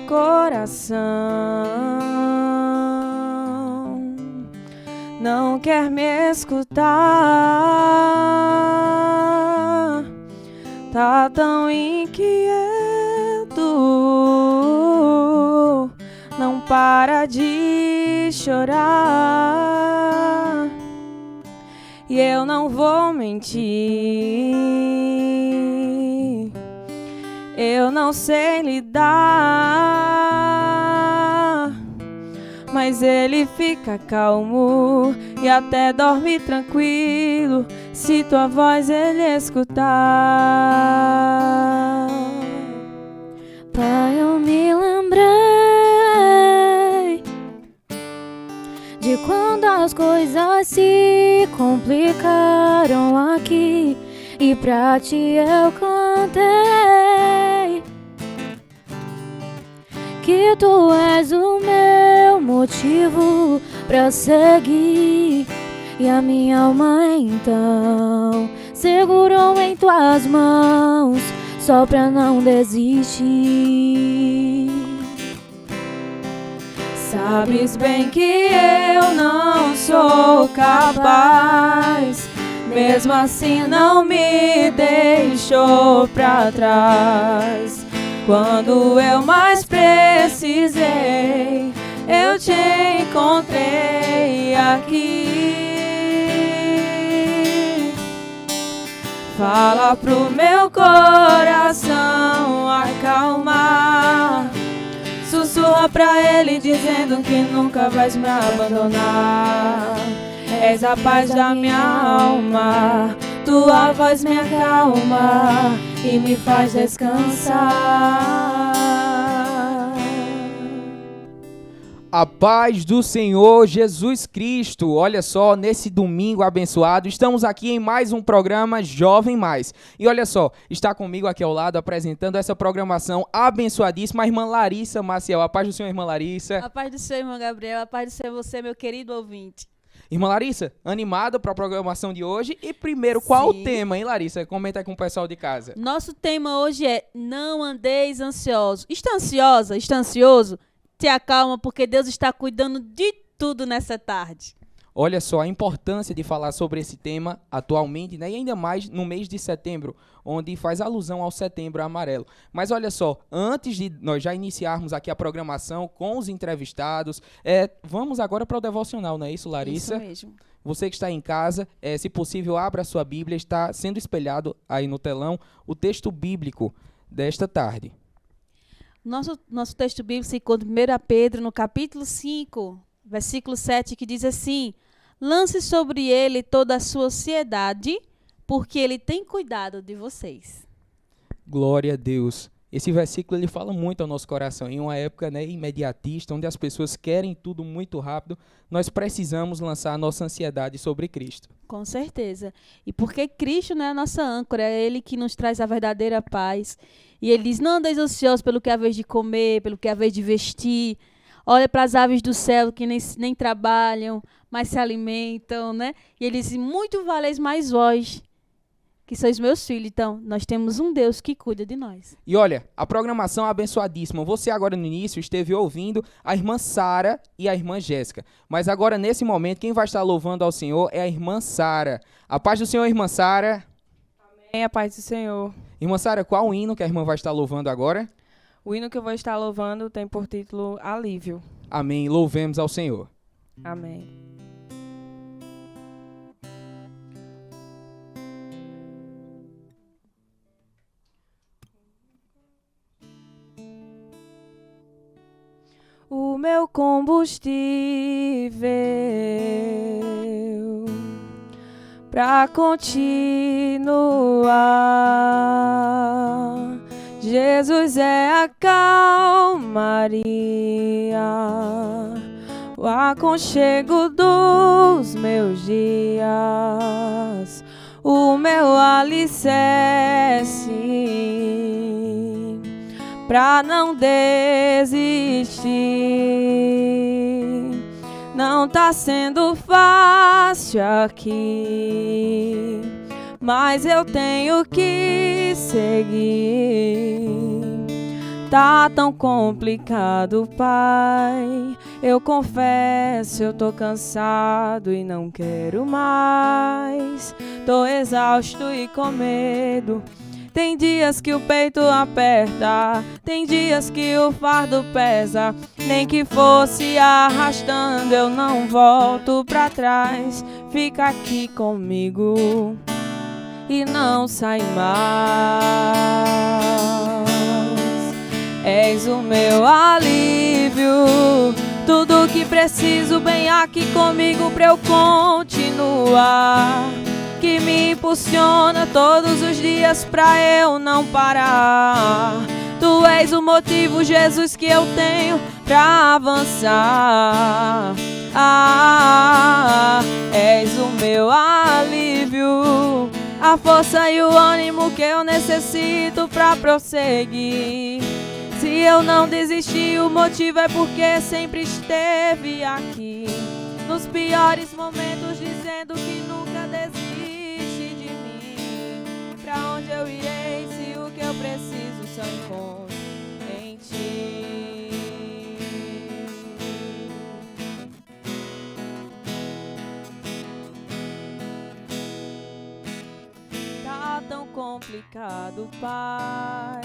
coração não quer me escutar, tá tão inquieto, não para de chorar. E eu não vou mentir, eu não sei lidar, mas ele fica calmo e até dorme tranquilo se tua voz ele escutar. Pai, eu me lembrei de quando as coisas se complicaram aqui e pra ti eu cantei que tu és o meu motivo pra seguir, e a minha alma então segurou em tuas mãos só pra não desistir. Sabes bem que eu não sou capaz, mesmo assim não me deixou pra trás. Quando eu mais precisei, eu te encontrei aqui. Fala pro meu coração acalmar, sussurra pra ele dizendo que nunca vais me abandonar. És a paz da minha alma, tua voz me acalma e me faz descansar. A paz do Senhor Jesus Cristo. Olha só, nesse domingo abençoado, estamos aqui em mais um programa Jovem Mais. E olha só, está comigo aqui ao lado, apresentando essa programação abençoadíssima, a irmã Larissa Maciel. A paz do Senhor, irmã Larissa. A paz do Senhor, irmão Gabriel. A paz do Senhor, você, meu querido ouvinte. Irmã Larissa, animada para a programação de hoje. E primeiro, qual Sim. o tema, hein, Larissa? Comenta aí com o pessoal de casa. Nosso tema hoje é: não andeis ansiosos. Está ansiosa? Está ansioso? Te acalma, porque Deus está cuidando de tudo nessa tarde. Olha só a importância de falar sobre esse tema atualmente, né? E ainda mais no mês de setembro, onde faz alusão ao Setembro Amarelo. Mas olha só, antes de nós já iniciarmos aqui a programação com os entrevistados, vamos agora para o devocional, não é isso, Larissa? Isso mesmo. Você que está em casa, se possível, abra a sua Bíblia, está sendo espelhado aí no telão o texto bíblico desta tarde. Nosso texto bíblico se encontra em 1 Pedro, no capítulo 5, versículo 7, que diz assim: lance sobre ele toda a sua ansiedade, porque ele tem cuidado de vocês. Glória a Deus. Esse versículo ele fala muito ao nosso coração. Em uma época, né, imediatista, onde as pessoas querem tudo muito rápido, nós precisamos lançar a nossa ansiedade sobre Cristo. Com certeza. E porque Cristo não é a nossa âncora, é Ele que nos traz a verdadeira paz. E Ele diz: não andeis ansiosos pelo que é a vez de comer, pelo que é a vez de vestir. Olha para as aves do céu que nem trabalham, mas se alimentam, né? E Ele diz: muito valeis mais vós, que sois meus filhos. Então, nós temos um Deus que cuida de nós. E olha, a programação é abençoadíssima. Você agora no início esteve ouvindo a irmã Sara e a irmã Jéssica. Mas agora, nesse momento, quem vai estar louvando ao Senhor é a irmã Sara. A paz do Senhor, irmã Sara. Amém, a paz do Senhor. Irmã Sara, qual o hino que a irmã vai estar louvando agora? O hino que eu vou estar louvando tem por título Alívio. Amém. Louvemos ao Senhor. Amém. O meu combustível pra continuar, Jesus é a calmaria, o aconchego dos meus dias, o meu alicerce pra não desistir. Não tá sendo fácil aqui, mas eu tenho que seguir. Tá tão complicado, Pai. Eu confesso, eu tô cansado e não quero mais. Tô exausto e com medo. Tem dias que o peito aperta, tem dias que o fardo pesa. Nem que fosse arrastando, eu não volto pra trás. Fica aqui comigo e não sai mais. És o meu alívio, tudo que preciso bem aqui comigo pra eu continuar. Que me impulsiona todos os dias pra eu não parar. Tu és o motivo, Jesus, que eu tenho pra avançar. És o meu alívio, a força e o ânimo que eu necessito pra prosseguir. Se eu não desisti, o motivo é porque sempre esteve aqui. Nos piores momentos, dizendo que nunca desiste de mim. Pra onde eu irei se o que eu preciso só encontro em ti? Tá tão complicado, Pai.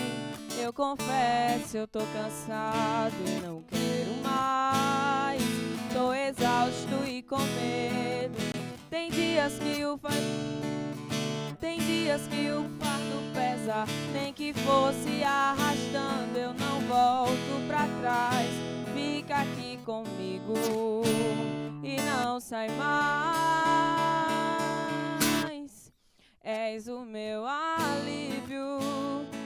Eu confesso, eu tô cansado e não quero mais. Tô exausto e com medo. Tem dias que o fardo pesa. Nem que fosse arrastando, eu não volto pra trás. Fica aqui comigo e não sai mais. És o meu alívio,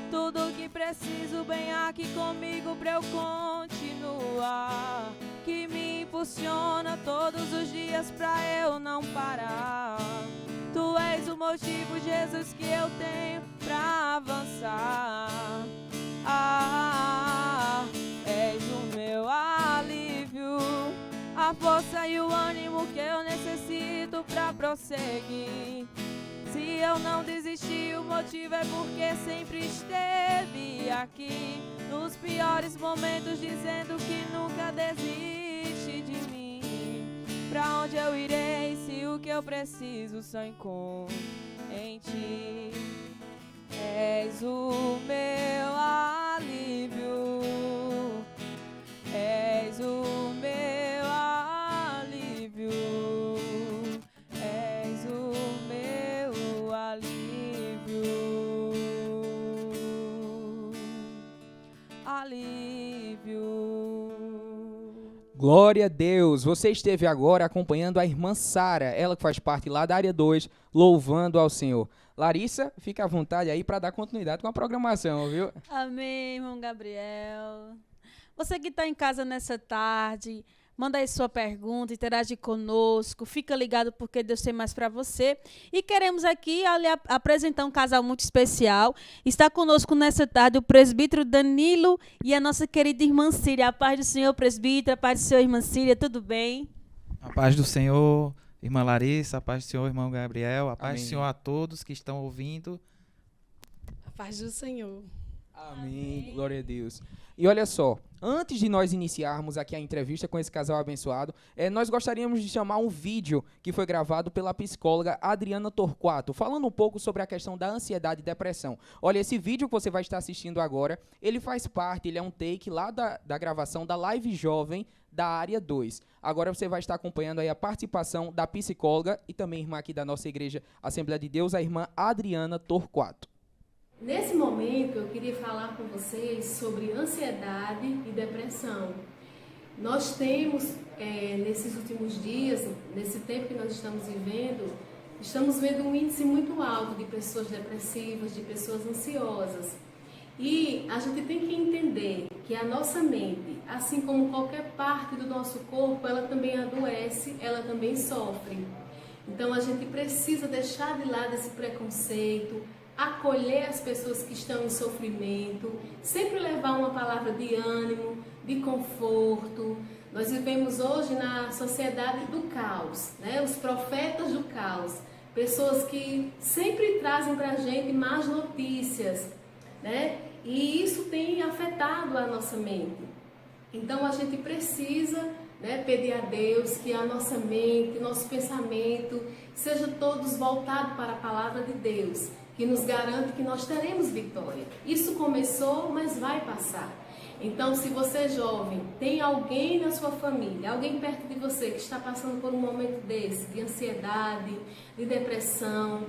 tudo que preciso bem aqui comigo pra eu continuar. Que me impulsiona todos os dias pra eu não parar. Tu és o motivo, Jesus, que eu tenho pra avançar. És o meu alívio, a força e o ânimo que eu necessito pra prosseguir. Se eu não desisti, o motivo é porque sempre esteve aqui. Nos piores momentos, dizendo que nunca desiste de mim. Pra onde eu irei se o que eu preciso só encontro em ti? És o meu alívio, és o meu alívio, és o meu alívio, alívio. Glória a Deus! Você esteve agora acompanhando a irmã Sara, ela que faz parte lá da área 2, louvando ao Senhor. Larissa, fica à vontade aí para dar continuidade com a programação, viu? Amém, irmão Gabriel. Você que está em casa nessa tarde, manda aí sua pergunta, interage conosco, fica ligado porque Deus tem mais para você. E queremos aqui apresentar um casal muito especial. Está conosco nessa tarde o presbítero Danilo e a nossa querida irmã Círia. A paz do Senhor, presbítero, a paz do Senhor, irmã Círia, tudo bem? A paz do Senhor, irmã Larissa, a paz do Senhor, irmão Gabriel, a paz Amém. do Senhor a todos que estão ouvindo. A paz do Senhor. Amém. Glória a Deus. E olha só, antes de nós iniciarmos aqui a entrevista com esse casal abençoado, nós gostaríamos de chamar um vídeo que foi gravado pela psicóloga Adriana Torquato, falando um pouco sobre a questão da ansiedade e depressão. Olha, esse vídeo que você vai estar assistindo agora, ele faz parte, ele é um take lá da gravação da Live Jovem da área 2. Agora você vai estar acompanhando aí a participação da psicóloga e também irmã aqui da nossa igreja Assembleia de Deus, a irmã Adriana Torquato. Nesse momento, eu queria falar com vocês sobre ansiedade e depressão. Nós temos, nesses últimos dias, nesse tempo que nós estamos vendo um índice muito alto de pessoas depressivas, de pessoas ansiosas. E a gente tem que entender que a nossa mente, assim como qualquer parte do nosso corpo, ela também adoece, ela também sofre. Então a gente precisa deixar de lado esse preconceito, acolher as pessoas que estão em sofrimento, sempre levar uma palavra de ânimo, de conforto. Nós vivemos hoje na sociedade do caos, né? Os profetas do caos, pessoas que sempre trazem para a gente más notícias, né? E isso tem afetado a nossa mente. Então a gente precisa, né, pedir a Deus que a nossa mente, nosso pensamento, seja todos voltados para a palavra de Deus, que nos garante que nós teremos vitória. Isso começou, mas vai passar. Então, se você jovem, tem alguém na sua família, alguém perto de você que está passando por um momento desse, de ansiedade, de depressão,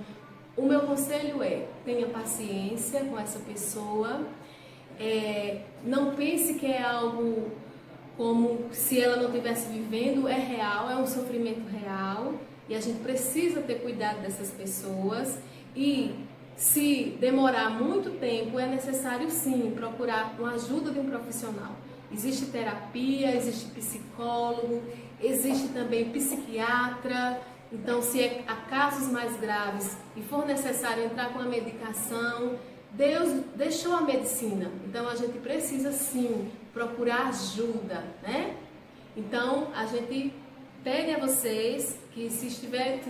o meu conselho é, tenha paciência com essa pessoa, não pense que é algo como se ela não estivesse vivendo, é real, é um sofrimento real, e a gente precisa ter cuidado dessas pessoas, e se demorar muito tempo, é necessário sim procurar uma ajuda de um profissional. Existe terapia, existe psicólogo, existe também psiquiatra. Então, se há casos mais graves e for necessário entrar com a medicação, Deus deixou a medicina. Então, a gente precisa sim procurar ajuda, né? Então, a gente pede a vocês que se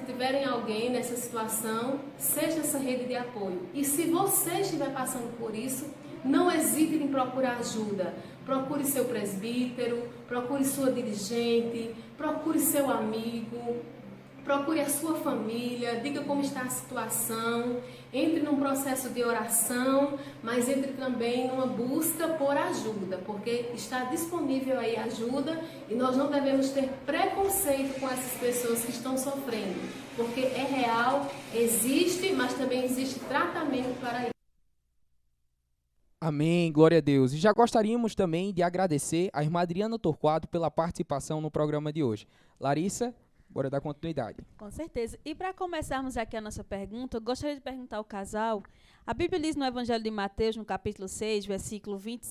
tiverem alguém nessa situação, seja essa rede de apoio. E se você estiver passando por isso, não hesite em procurar ajuda. Procure seu presbítero, procure sua dirigente, procure seu amigo, procure a sua família, diga como está a situação, entre num processo de oração, mas entre também numa busca por ajuda, porque está disponível aí ajuda e nós não devemos ter preconceito com essas pessoas que estão sofrendo, porque é real, existe, mas também existe tratamento para isso. Amém, glória a Deus. E já gostaríamos também de agradecer a irmã Adriana Torquato pela participação no programa de hoje. Larissa, bora dar continuidade. Com certeza. E para começarmos aqui a nossa pergunta, eu gostaria de perguntar ao casal. A Bíblia diz no Evangelho de Mateus, no capítulo 6,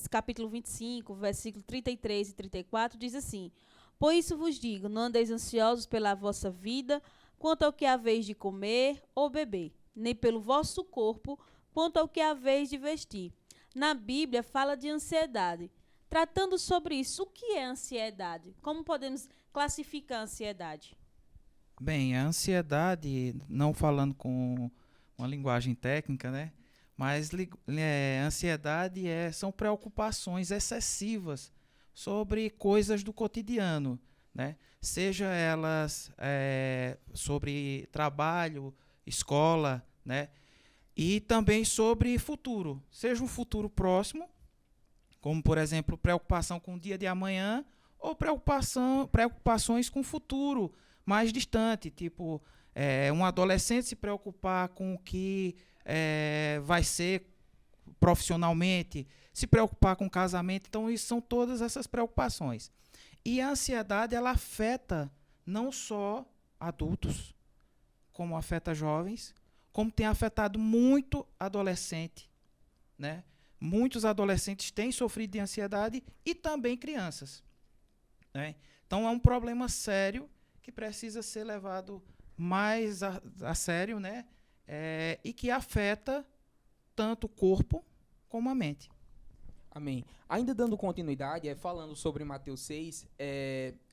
capítulo 25, versículo 33 e 34, diz assim: Por isso vos digo, não andeis ansiosos pela vossa vida, quanto ao que haveis de comer ou beber, nem pelo vosso corpo, quanto ao que haveis de vestir. Na Bíblia fala de ansiedade. Tratando sobre isso, o que é ansiedade? Como podemos classificar a ansiedade? Bem, a ansiedade, não falando com uma linguagem técnica, né? Mas ansiedade são preocupações excessivas sobre coisas do cotidiano, né? Seja elas sobre trabalho, escola, né? E também sobre futuro, seja um futuro próximo, como, por exemplo, preocupação com o dia de amanhã, ou preocupações com o futuro mais distante, tipo um adolescente se preocupar com o que vai ser profissionalmente, se preocupar com o casamento. Então, isso são todas essas preocupações. E a ansiedade, ela afeta não só adultos, como afeta jovens, como tem afetado muito adolescente, né? Muitos adolescentes têm sofrido de ansiedade e também crianças, né? Então, é um problema sério que precisa ser levado mais a sério, né? E que afeta tanto o corpo como a mente. Amém. Ainda dando continuidade, falando sobre Mateus 6,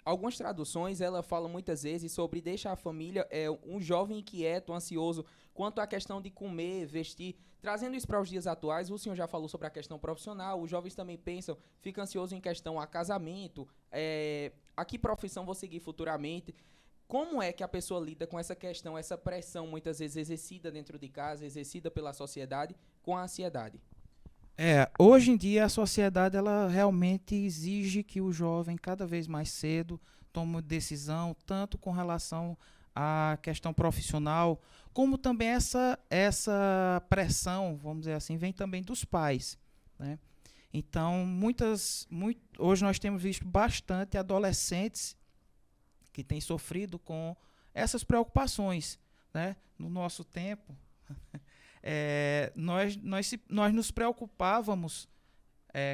algumas traduções, ela fala muitas vezes sobre deixar a família, um jovem inquieto, ansioso, quanto à questão de comer, vestir. Trazendo isso para os dias atuais, o senhor já falou sobre a questão profissional, os jovens também pensam, ficam ansiosos em questão a casamento, a que profissão vou seguir futuramente. Como é que a pessoa lida com essa questão, essa pressão, muitas vezes exercida dentro de casa, exercida pela sociedade, com a ansiedade? Hoje em dia a sociedade ela realmente exige que o jovem cada vez mais cedo tome decisão, tanto com relação à questão profissional, como também essa pressão, vamos dizer assim, vem também dos pais, né? Então, hoje nós temos visto bastante adolescentes que têm sofrido com essas preocupações, né? No nosso tempo, nós nos preocupávamos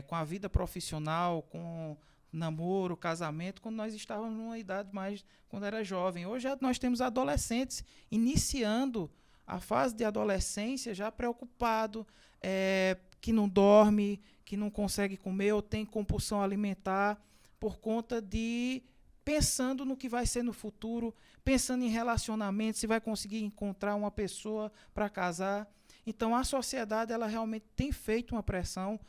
com a vida profissional, com namoro, casamento, quando nós estávamos numa idade mais, quando era jovem. Hoje nós temos adolescentes iniciando a fase de adolescência já preocupado, que não dorme, que não consegue comer ou tem compulsão alimentar por conta de pensando no que vai ser no futuro, pensando em relacionamento, se vai conseguir encontrar uma pessoa para casar. Então, a sociedade ela realmente tem feito uma pressão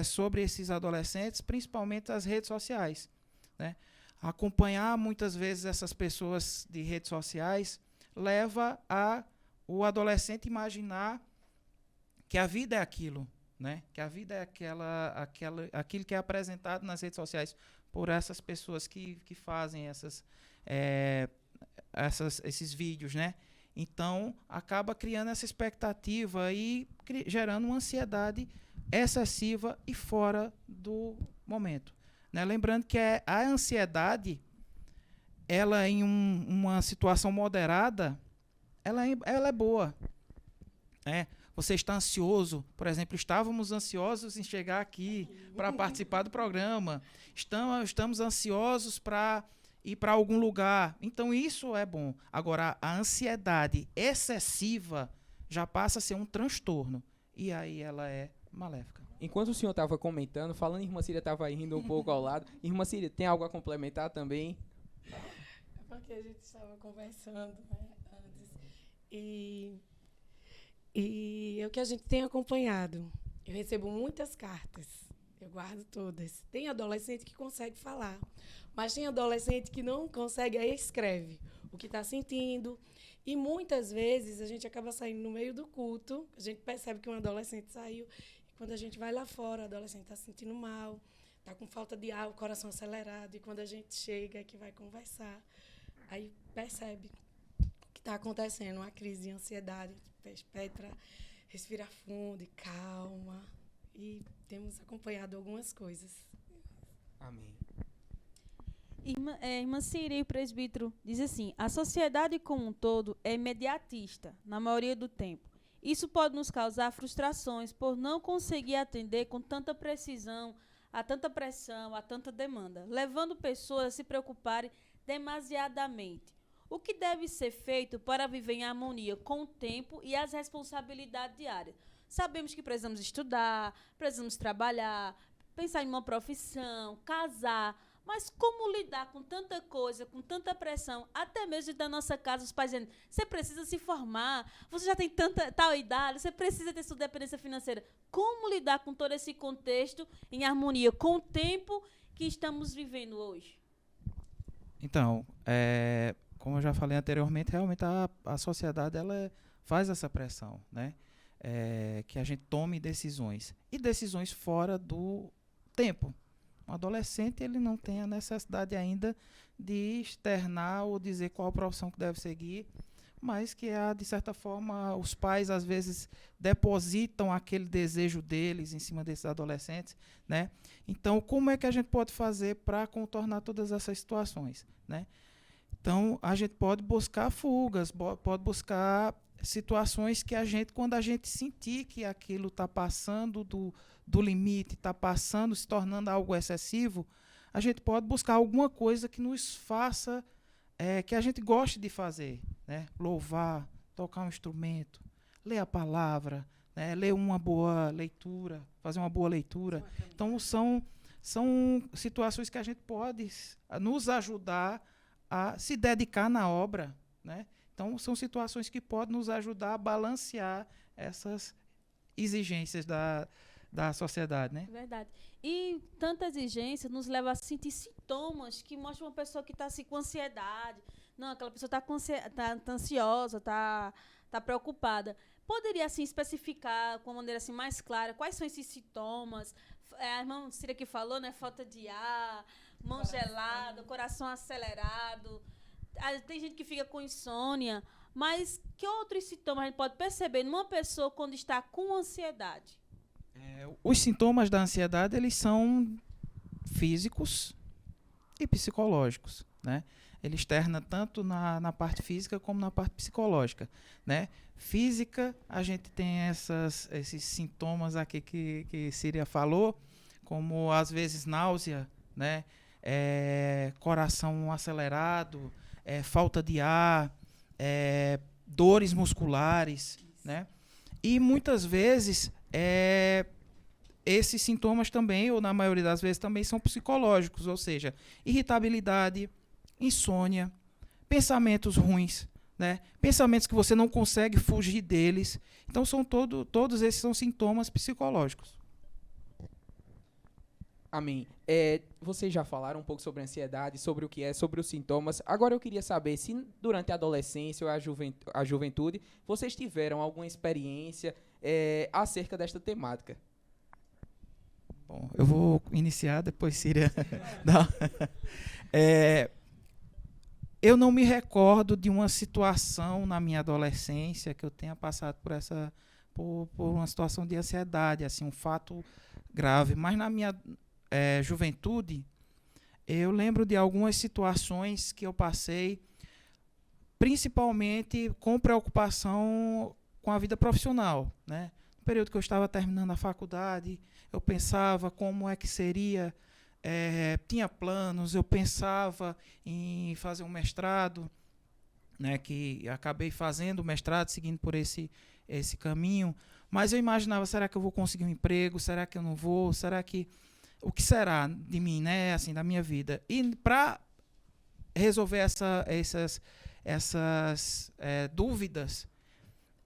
sobre esses adolescentes, principalmente as redes sociais, né? Acompanhar muitas vezes essas pessoas de redes sociais leva o adolescente imaginar que a vida é aquilo, né? Que a vida é aquilo que é apresentado nas redes sociais por essas pessoas que fazem esses vídeos, né? Então, acaba criando essa expectativa e gerando uma ansiedade excessiva e fora do momento, né? Lembrando que a ansiedade, ela em uma situação moderada, ela é boa, né? Você está ansioso, por exemplo, estávamos ansiosos em chegar aqui para participar do programa, estamos ansiosos para ir para algum lugar, então isso é bom. Agora, a ansiedade excessiva já passa a ser um transtorno, e aí ela é maléfica. Enquanto o senhor estava comentando, falando, a irmã Síria estava rindo um pouco ao lado. Irmã Síria, tem algo a complementar também? É porque a gente estava conversando, né, antes. E é o que a gente tem acompanhado. Eu recebo muitas cartas, eu guardo todas. Tem adolescente que consegue falar, mas tem adolescente que não consegue, aí escreve o que está sentindo. E muitas vezes a gente acaba saindo no meio do culto, a gente percebe que um adolescente saiu, e quando a gente vai lá fora, o adolescente está se sentindo mal, está com falta de ar, o coração acelerado, e quando a gente chega que vai conversar, aí percebe o que está acontecendo, uma crise de ansiedade, pede para respirar fundo e calma, e temos acompanhado algumas coisas. Amém. Irmã Síria e o presbítero diz assim: a sociedade como um todo é imediatista, na maioria do tempo. Isso pode nos causar frustrações por não conseguir atender com tanta precisão, a tanta pressão, a tanta demanda, levando pessoas a se preocuparem demasiadamente. O que deve ser feito para viver em harmonia com o tempo e as responsabilidades diárias? Sabemos que precisamos estudar, precisamos trabalhar, pensar em uma profissão, casar, mas como lidar com tanta coisa, com tanta pressão, até mesmo da nossa casa, os pais dizendo, você precisa se formar, você já tem tal idade, você precisa ter sua dependência financeira. Como lidar com todo esse contexto em harmonia com o tempo que estamos vivendo hoje? Então, como eu já falei anteriormente, realmente a sociedade ela faz essa pressão, né? Que a gente tome decisões. E decisões fora do tempo. Um adolescente ele não tem a necessidade ainda de externar ou dizer qual profissão que deve seguir, mas que, de certa forma, os pais, às vezes, depositam aquele desejo deles em cima desses adolescentes, né? Então, como é que a gente pode fazer para contornar todas essas situações, né? Então, a gente pode buscar fugas, pode buscar situações que quando a gente sentir que aquilo está passando do limite, está passando, se tornando algo excessivo, a gente pode buscar alguma coisa que nos faça, que a gente goste de fazer, né? Louvar, tocar um instrumento, ler a palavra, né? Ler uma boa leitura, fazer uma boa leitura. Então, são situações que a gente pode nos ajudar a se dedicar na obra, né? Então, são situações que podem nos ajudar a balancear essas exigências da sociedade, né? Verdade. E tanta exigência nos leva a sentir sintomas que mostram uma pessoa que está assim, com ansiedade. Não, aquela pessoa está ansiosa, está preocupada. Poderia assim, especificar de uma maneira assim, mais clara quais são esses sintomas? A irmã Síria que falou, né? Falta de ar, mão gelada, coração acelerado. Tem gente que fica com insônia, mas que outros sintomas a gente pode perceber numa pessoa quando está com ansiedade? Os sintomas da ansiedade, eles são físicos e psicológicos, né? Ele externa tanto na parte física como na parte psicológica, né? Física, a gente tem esses sintomas aqui que Síria falou, como às vezes náusea, né? Coração acelerado, falta de ar, dores musculares, né? E muitas vezes esses sintomas também, ou na maioria das vezes também, são psicológicos, ou seja, irritabilidade, insônia, pensamentos ruins, né? Pensamentos que você não consegue fugir deles. Então, todos esses são sintomas psicológicos. Amém. Vocês já falaram um pouco sobre a ansiedade, sobre o que é, sobre os sintomas. Agora eu queria saber se durante a adolescência ou a juventude vocês tiveram alguma experiência acerca desta temática. Bom, eu vou iniciar, depois Síria. Eu não me recordo de uma situação na minha adolescência que eu tenha passado por uma situação de ansiedade, assim, um fato grave. Mas na minha juventude, eu lembro de algumas situações que eu passei, principalmente com preocupação com a vida profissional, né? No período que eu estava terminando a faculdade, eu pensava como é que seria, tinha planos, eu pensava em fazer um mestrado, né, que acabei fazendo o mestrado, seguindo por esse caminho, mas eu imaginava, será que eu vou conseguir um emprego, será que eu não vou, o que será de mim, né, assim, da minha vida? E para resolver essas dúvidas,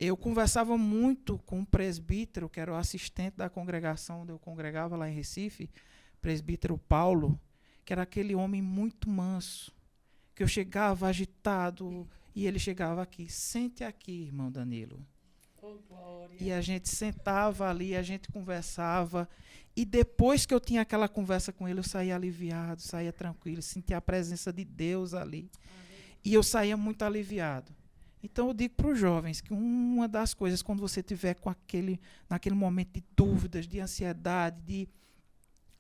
eu conversava muito com um presbítero, que era o assistente da congregação onde eu congregava lá em Recife, presbítero Paulo, que era aquele homem muito manso, que eu chegava agitado e ele chegava aqui, sente aqui, irmão Danilo. E a gente sentava ali, a gente conversava, e depois que eu tinha aquela conversa com ele, eu saía aliviado, saía tranquilo, sentia a presença de Deus ali. E eu saía muito aliviado. Então eu digo para os jovens que uma das coisas, quando você estiver naquele momento de dúvidas, de ansiedade,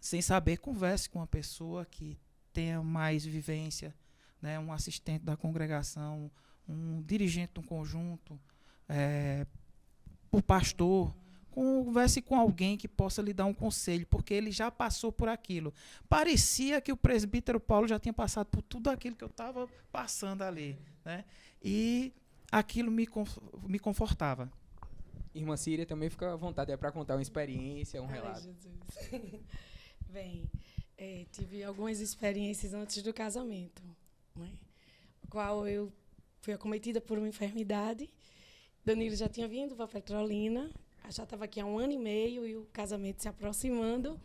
sem saber, converse com uma pessoa que tenha mais vivência, né, um assistente da congregação, um dirigente de um conjunto, o pastor. Converse com alguém que possa lhe dar um conselho, porque ele já passou por aquilo. Parecia que o presbítero Paulo já tinha passado por tudo aquilo que eu estava passando ali, né? E aquilo me confortava. Irmã Síria, também fica à vontade para contar uma experiência, um relato. Jesus. Bem, tive algumas experiências antes do casamento, né? Qual eu fui acometida por uma enfermidade. Danilo já tinha vindo para Petrolina, já estava aqui há 1 ano e meio e o casamento se aproximando.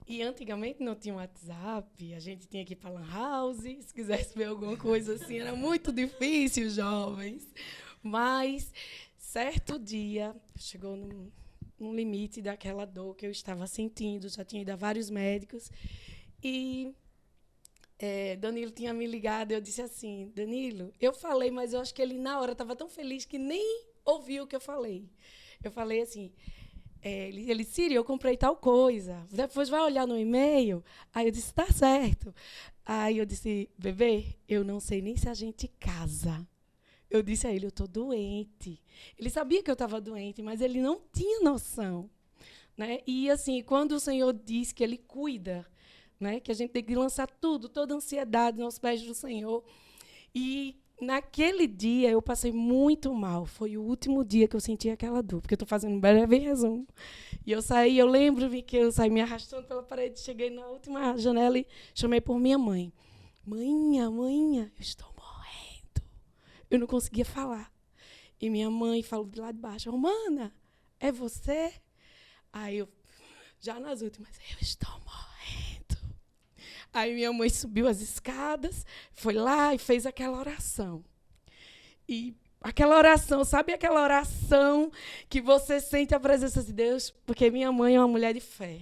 E antigamente não tinha WhatsApp, a gente tinha que ir para Lan House, se quisesse ver alguma coisa assim, era muito difícil, jovens. Mas, certo dia, chegou num limite daquela dor que eu estava sentindo, já tinha ido a vários médicos. E Danilo tinha me ligado, eu disse assim, Danilo, eu falei, mas eu acho que ele na hora estava tão feliz que nem ouviu o que eu falei. Eu falei assim, ele Síria, eu comprei tal coisa, depois vai olhar no e-mail. Aí eu disse, tá certo. Aí eu disse, bebê, eu não sei nem se a gente casa. Eu disse a ele, eu estou doente. Ele sabia que eu estava doente, mas ele não tinha noção, né? E assim, quando o Senhor diz que Ele cuida, né, que a gente tem que lançar toda a ansiedade nos pés do Senhor. E naquele dia eu passei muito mal. Foi o último dia que eu senti aquela dor, porque eu estou fazendo um breve resumo. E eu lembro-me que eu saí me arrastando pela parede, cheguei na última janela e chamei por minha mãe. Mãe, eu estou morrendo. Eu não conseguia falar. E minha mãe falou de lá de baixo, Romana, é você? Aí eu, já nas últimas, eu estou morrendo. Aí minha mãe subiu as escadas, foi lá e fez aquela oração. E aquela oração, sabe aquela oração que você sente a presença de Deus? Porque minha mãe é uma mulher de fé.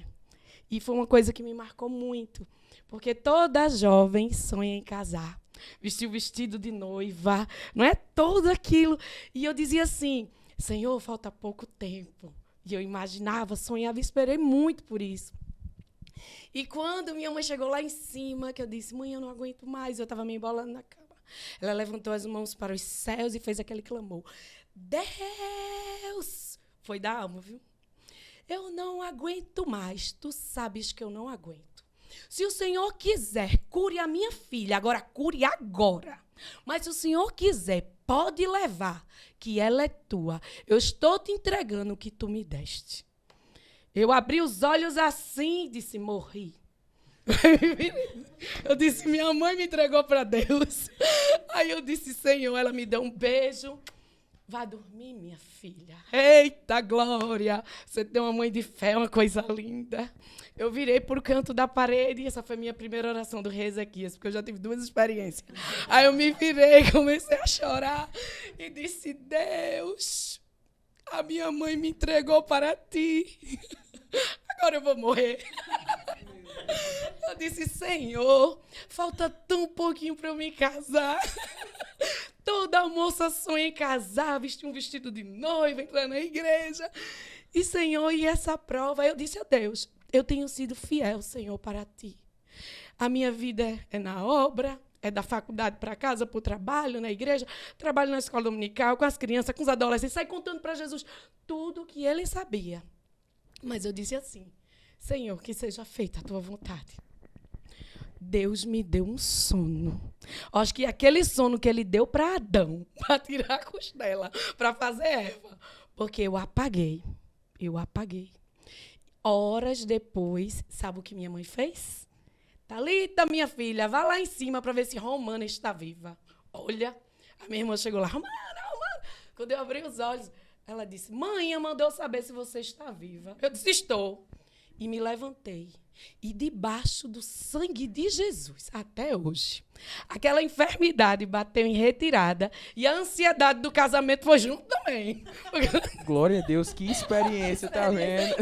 E foi uma coisa que me marcou muito. Porque toda jovem sonha em casar. Vestir o vestido de noiva, não é? Tudo aquilo. E eu dizia assim, Senhor, falta pouco tempo. E eu imaginava, sonhava, esperei muito por isso. E quando minha mãe chegou lá em cima, que eu disse, mãe, eu não aguento mais, eu estava me embolando na cama. Ela levantou as mãos para os céus e fez aquele clamor. Deus! Foi da alma, viu? Eu não aguento mais, tu sabes que eu não aguento. Se o Senhor quiser, cure a minha filha, agora cure agora. Mas se o Senhor quiser, pode levar, que ela é tua. Eu estou te entregando o que tu me deste. Eu abri os olhos assim e disse, morri. Eu disse, minha mãe me entregou para Deus. Aí eu disse, Senhor, ela me deu um beijo. Vá dormir, minha filha. Eita, glória! Você tem uma mãe de fé, uma coisa linda. Eu virei por canto da parede, e essa foi a minha primeira oração do rei Ezequias, porque eu já tive 2 experiências. Aí eu me virei, comecei a chorar e disse, Deus, a minha mãe me entregou para ti. Agora eu vou morrer. Eu disse, Senhor, falta tão pouquinho para eu me casar. Toda moça sonha em casar, vestir um vestido de noiva, entrar na igreja. E, Senhor, e essa prova? Eu disse a Deus, eu tenho sido fiel, Senhor, para ti. A minha vida é na obra, é da faculdade para casa, para o trabalho, na igreja, trabalho na escola dominical, com as crianças, com os adolescentes, sai contando para Jesus tudo o que ele sabia. Mas eu disse assim, Senhor, que seja feita a tua vontade. Deus me deu um sono. Acho que aquele sono que ele deu para Adão, para tirar a costela, para fazer Eva. Porque eu apaguei. Horas depois, sabe o que minha mãe fez? Thalita, minha filha, vá lá em cima para ver se Romana está viva. Olha, a minha irmã chegou lá, Romana. Quando eu abri os olhos, ela disse, mãe, mandou saber se você está viva. Eu disse, estou. E me levantei. E debaixo do sangue de Jesus, até hoje, aquela enfermidade bateu em retirada e a ansiedade do casamento foi junto também. Glória a Deus, que experiência, tá vendo?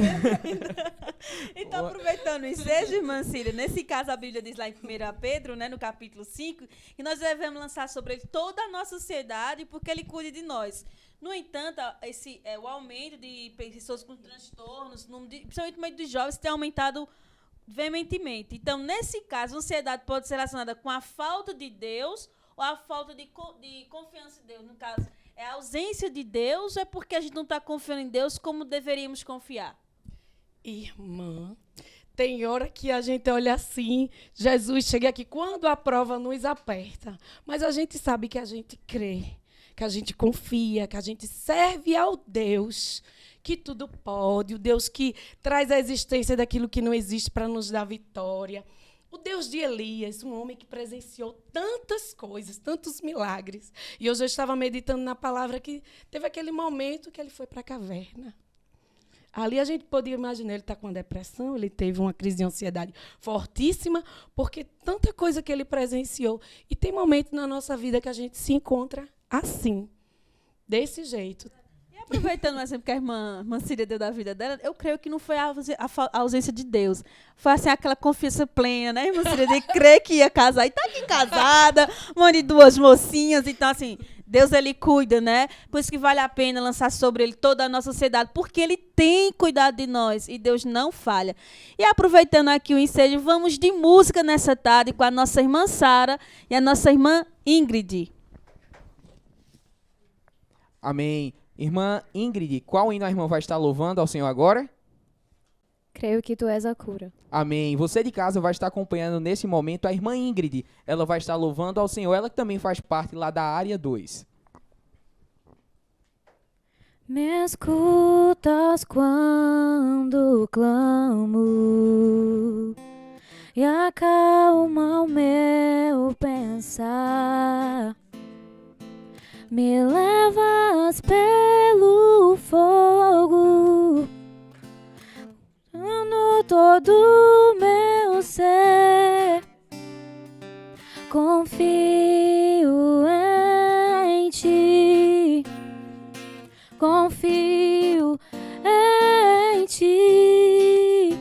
Então, aproveitando isso, irmã Cília, nesse caso a Bíblia diz lá em 1 Pedro, né, no capítulo 5, que nós devemos lançar sobre ele toda a nossa ansiedade porque ele cuida de nós. No entanto, o aumento de pessoas com transtornos, principalmente no meio dos jovens, tem aumentado veementemente. Então, nesse caso, a ansiedade pode ser relacionada com a falta de Deus ou a falta de confiança em Deus. No caso, é a ausência de Deus ou é porque a gente não está confiando em Deus como deveríamos confiar? Irmã, tem hora que a gente olha assim, Jesus chega aqui quando a prova nos aperta, mas a gente sabe que a gente crê, que a gente confia, que a gente serve ao Deus que tudo pode, o Deus que traz a existência daquilo que não existe para nos dar vitória. O Deus de Elias, um homem que presenciou tantas coisas, tantos milagres. E hoje eu estava meditando na palavra que teve aquele momento que ele foi para a caverna. Ali a gente podia imaginar, ele está com uma depressão, ele teve uma crise de ansiedade fortíssima, porque tanta coisa que ele presenciou. E tem momentos na nossa vida que a gente se encontra assim, desse jeito. Aproveitando o exemplo que a irmã Cília deu da vida dela, eu creio que não foi a ausência de Deus. Foi assim, aquela confiança plena, né, irmã Cília, de crer que ia casar. E está aqui casada, mãe de 2 mocinhas. Então, assim, Deus, ele cuida, né? Por isso que vale a pena lançar sobre ele toda a nossa ansiedade, porque ele tem cuidado de nós e Deus não falha. E aproveitando aqui o ensejo, vamos de música nessa tarde com a nossa irmã Sara e a nossa irmã Ingrid. Amém. Irmã Ingrid, qual hino a irmã vai estar louvando ao Senhor agora? Creio que tu és a cura. Amém. Você de casa vai estar acompanhando nesse momento a irmã Ingrid. Ela vai estar louvando ao Senhor. Ela que também faz parte lá da área 2. Me escutas quando clamo e acalma o meu pensar. Me levas pelo fogo, no todo o meu ser. Confio em ti, confio em ti.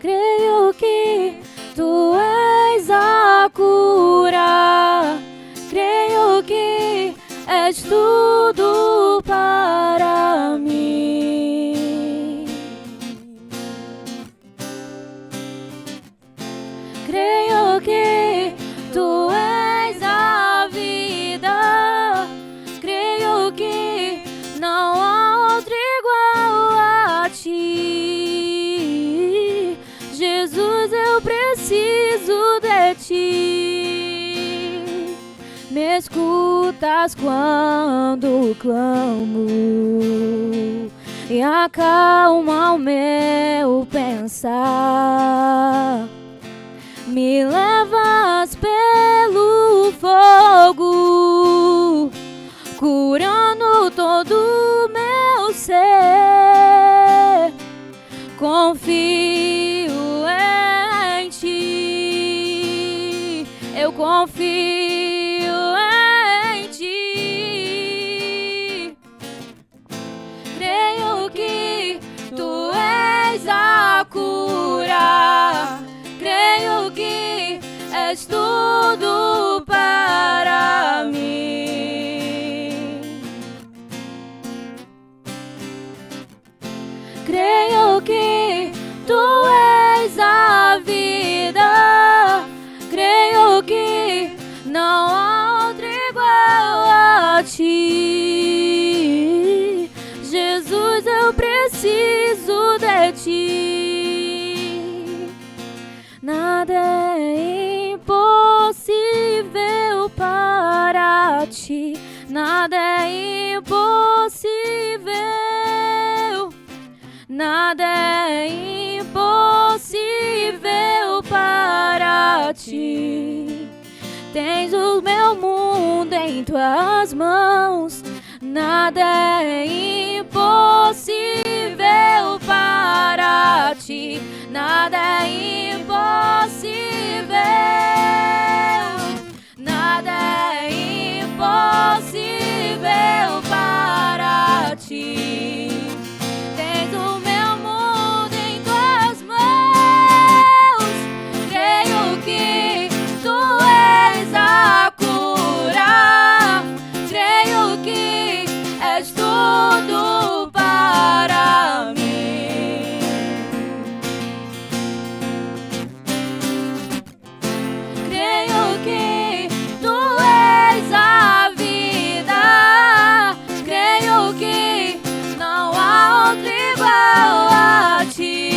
Creio que tu és a cura. Creio que és tudo para mim. Creio que tu és a vida. Creio que não há outro igual a ti. Jesus, eu preciso de ti. Me escutas quando clamo e acalma o meu pensar. Me levas pelo fogo, curando todo o meu ser. Confio em ti, eu confio em ti. Creio que tu és a cura, creio que és tudo para mim. Creio que tu és a vida, creio que não há outro igual a ti. Jesus, eu preciso de ti. Nada é impossível para ti, nada é impossível, nada é impossível para ti. Tens o meu mundo em tuas mãos, nada é impossível para ti, nada é impossível, nada é impossível para ti. Tens o meu mundo em tuas mãos, creio que tu és a cura, creio que és tudo para mim. Creio que tu és a vida, creio que não há outro igual a ti.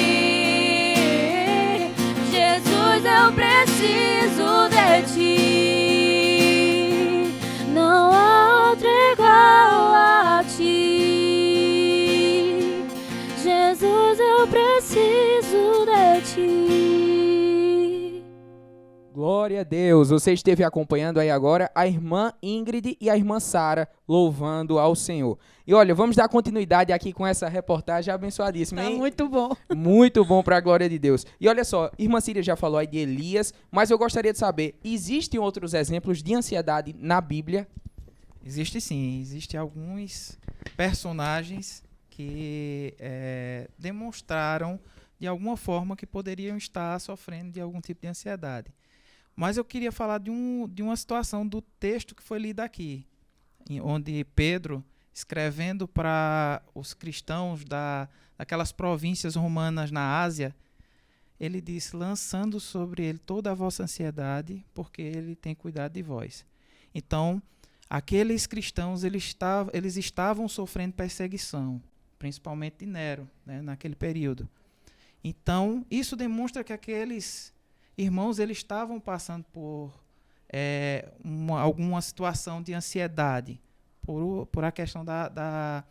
Jesus, eu preciso de ti, não há outro igual a ti. Jesus, eu preciso de ti. Glória a Deus. Você esteve acompanhando aí agora a irmã Ingrid e a irmã Sara louvando ao Senhor. E olha, vamos dar continuidade aqui com essa reportagem abençoadíssima, Tá hein? muito bom. Muito bom para a glória de Deus. E olha só, irmã Síria já falou aí de Elias, mas eu gostaria de saber, existem outros exemplos de ansiedade na Bíblia? Existe sim, existem alguns personagens que demonstraram de alguma forma que poderiam estar sofrendo de algum tipo de ansiedade. Mas eu queria falar de uma situação do texto que foi lido aqui, onde Pedro, escrevendo para os cristãos daquelas províncias romanas na Ásia, ele disse, lançando sobre ele toda a vossa ansiedade, porque ele tem cuidado de vós. Então, aqueles cristãos, eles estavam sofrendo perseguição, principalmente de Nero, né, naquele período. Então, isso demonstra que aqueles irmãos, eles estavam passando por alguma situação de ansiedade, por a questão da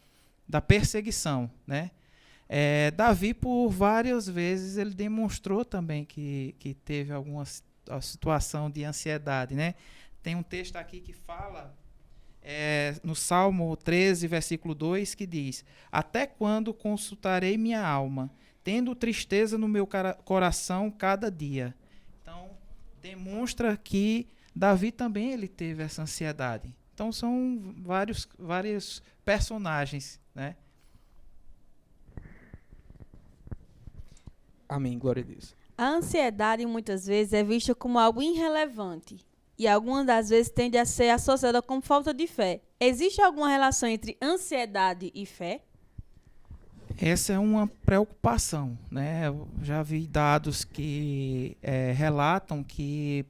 perseguição, né? Davi, por várias vezes, ele demonstrou também que teve alguma situação de ansiedade, né? Tem um texto aqui que fala, no Salmo 13, versículo 2, que diz, até quando consultarei minha alma, tendo tristeza no meu coração cada dia. Então, demonstra que Davi também ele teve essa ansiedade. Então, são vários personagens, né? Amém, glória a Deus. A ansiedade, muitas vezes, é vista como algo irrelevante. E algumas das vezes tende a ser associada com falta de fé. Existe alguma relação entre ansiedade e fé? Essa é uma preocupação, né? Eu já vi dados que relatam que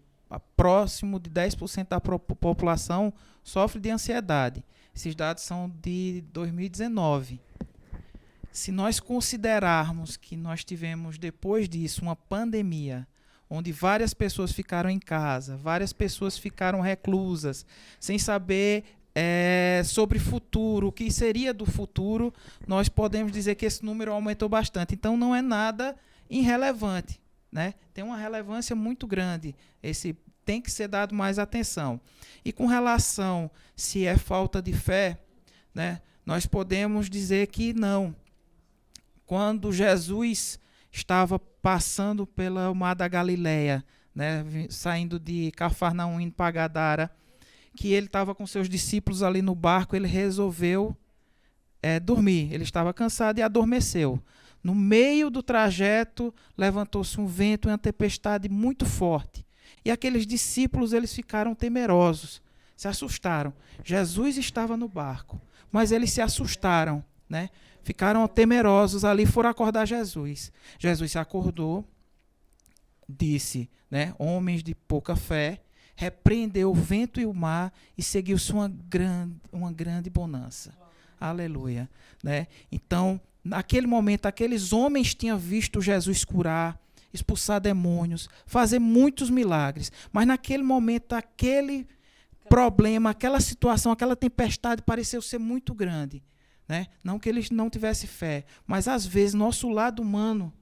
próximo de 10% da população sofre de ansiedade. Esses dados são de 2019. Se nós considerarmos que nós tivemos, depois disso, uma pandemia, onde várias pessoas ficaram em casa, várias pessoas ficaram reclusas, sem saber sobre futuro, o que seria do futuro, nós podemos dizer que esse número aumentou bastante. Então, não é nada irrelevante, né? Tem uma relevância muito grande. Tem que ser dado mais atenção. E com relação se é falta de fé, né, nós podemos dizer que não. Quando Jesus estava passando pelo mar da Galileia, né, saindo de Cafarnaum indo para Gadara, que ele estava com seus discípulos ali no barco, ele resolveu dormir. Ele estava cansado e adormeceu. No meio do trajeto, levantou-se um vento e uma tempestade muito forte. E aqueles discípulos, eles ficaram temerosos, se assustaram. Jesus estava no barco, mas eles se assustaram, né? Ficaram temerosos ali, foram acordar Jesus. Jesus se acordou, disse, né, homens de pouca fé, repreendeu o vento e o mar e seguiu-se uma grande bonança. Aleluia. Né? Então, naquele momento, aqueles homens tinham visto Jesus curar, expulsar demônios, fazer muitos milagres. Mas naquele momento, aquele problema, aquela situação, aquela tempestade pareceu ser muito grande. Né? Não que eles não tivessem fé, mas às vezes nosso lado humano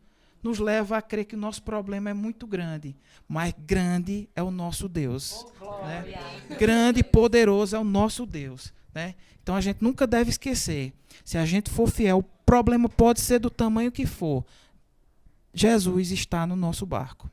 nos leva a crer que o nosso problema é muito grande. Mas grande é o nosso Deus. Né? Grande e poderoso é o nosso Deus. Né? Então a gente nunca deve esquecer. Se a gente for fiel, o problema pode ser do tamanho que for. Jesus está no nosso barco.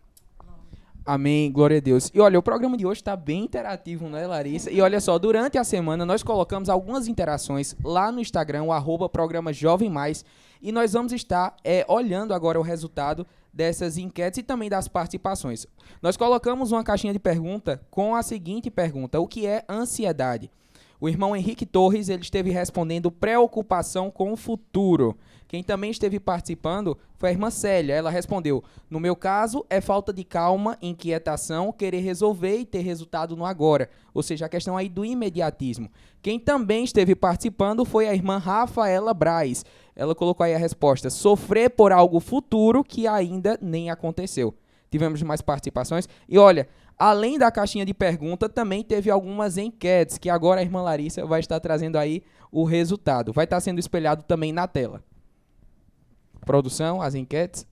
Amém, glória a Deus. E olha, o programa de hoje está bem interativo, né, Larissa? E olha só, durante a semana nós colocamos algumas interações lá no Instagram, o @programa Jovem Mais, e nós vamos estar olhando agora o resultado dessas enquetes e também das participações. Nós colocamos uma caixinha de pergunta com a seguinte pergunta: o que é ansiedade? O irmão Henrique Torres, ele esteve respondendo preocupação com o futuro. Quem também esteve participando foi a irmã Célia. Ela respondeu: no meu caso, é falta de calma, inquietação, querer resolver e ter resultado no agora. Ou seja, a questão aí do imediatismo. Quem também esteve participando foi a irmã Rafaela Braz. Ela colocou aí a resposta: sofrer por algo futuro que ainda nem aconteceu. Tivemos mais participações. E olha, além da caixinha de pergunta, também teve algumas enquetes, que agora a irmã Larissa vai estar trazendo aí o resultado. Vai estar sendo espelhado também na tela. Produção, as enquetes.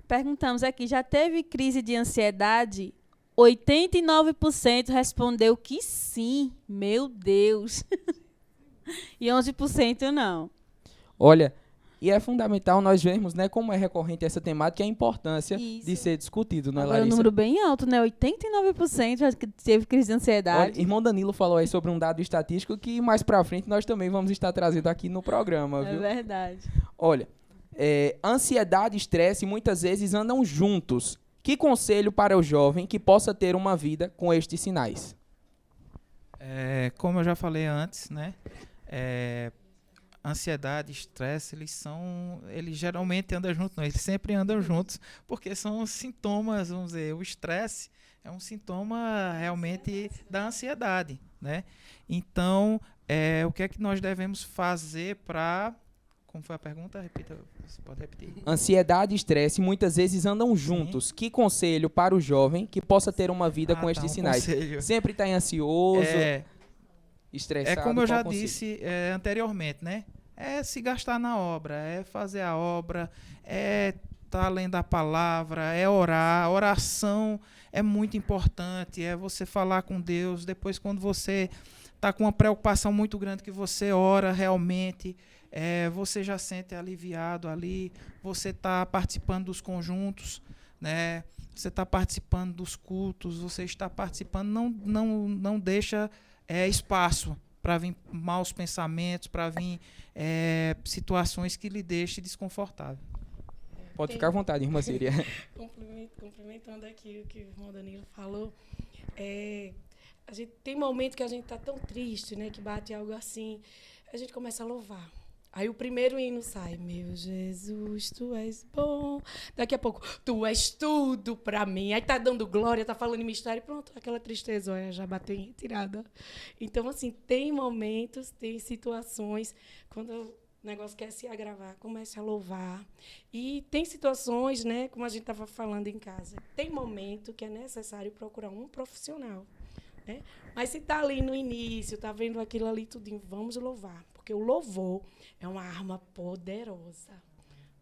Perguntamos aqui, já teve crise de ansiedade? 89% respondeu que sim. Meu Deus. E 11% não. Olha, e é fundamental nós vermos, né, como é recorrente essa temática e a importância de ser discutido, não é, Agora, Larissa? um número bem alto, né? 89% já teve crise de ansiedade. Olha, irmão Danilo falou aí sobre um dado estatístico que mais pra frente nós também vamos estar trazendo aqui no programa, viu? É verdade. Olha, ansiedade e estresse muitas vezes andam juntos. Que conselho para o jovem que possa ter uma vida com estes sinais? Como eu já falei antes, né? Ansiedade, estresse, eles geralmente andam juntos, não, eles sempre andam juntos, porque são sintomas, vamos dizer, o estresse é um sintoma realmente da ansiedade, né? Então, o que é que nós devemos fazer para... Como foi a pergunta? Repita, você pode repetir. Ansiedade e estresse muitas vezes andam juntos. Sim. Que conselho para o jovem que possa ter uma vida com estes sinais? Conselho. Sempre está ansioso, estressado. Como eu já disse anteriormente, né? É se gastar na obra, é fazer a obra, é estar lendo a palavra, é orar. A oração é muito importante, é você falar com Deus. Depois, quando você está com uma preocupação muito grande, que você ora realmente, você já sente aliviado ali, você está participando dos conjuntos, né? Você está participando dos cultos, você está participando, não deixa espaço para vir maus pensamentos, para vir situações que lhe deixem desconfortável. Pode ficar à vontade, irmã Síria. Complementando aqui o que o irmão Danilo falou, a gente tem momento que a gente está tão triste, né, que bate algo assim, a gente começa a louvar. Aí o primeiro hino sai: meu Jesus, tu és bom. Daqui a pouco: tu és tudo para mim. Aí tá dando glória, tá falando em mistério, pronto, aquela tristeza, olha, já bateu em retirada. Então, assim, tem momentos, tem situações, quando o negócio quer se agravar, comece a louvar. E tem situações, né, como a gente estava falando em casa, tem momento que é necessário procurar um profissional. né? Mas se está ali no início, está vendo aquilo ali tudinho, vamos louvar. Porque o louvor é uma arma poderosa.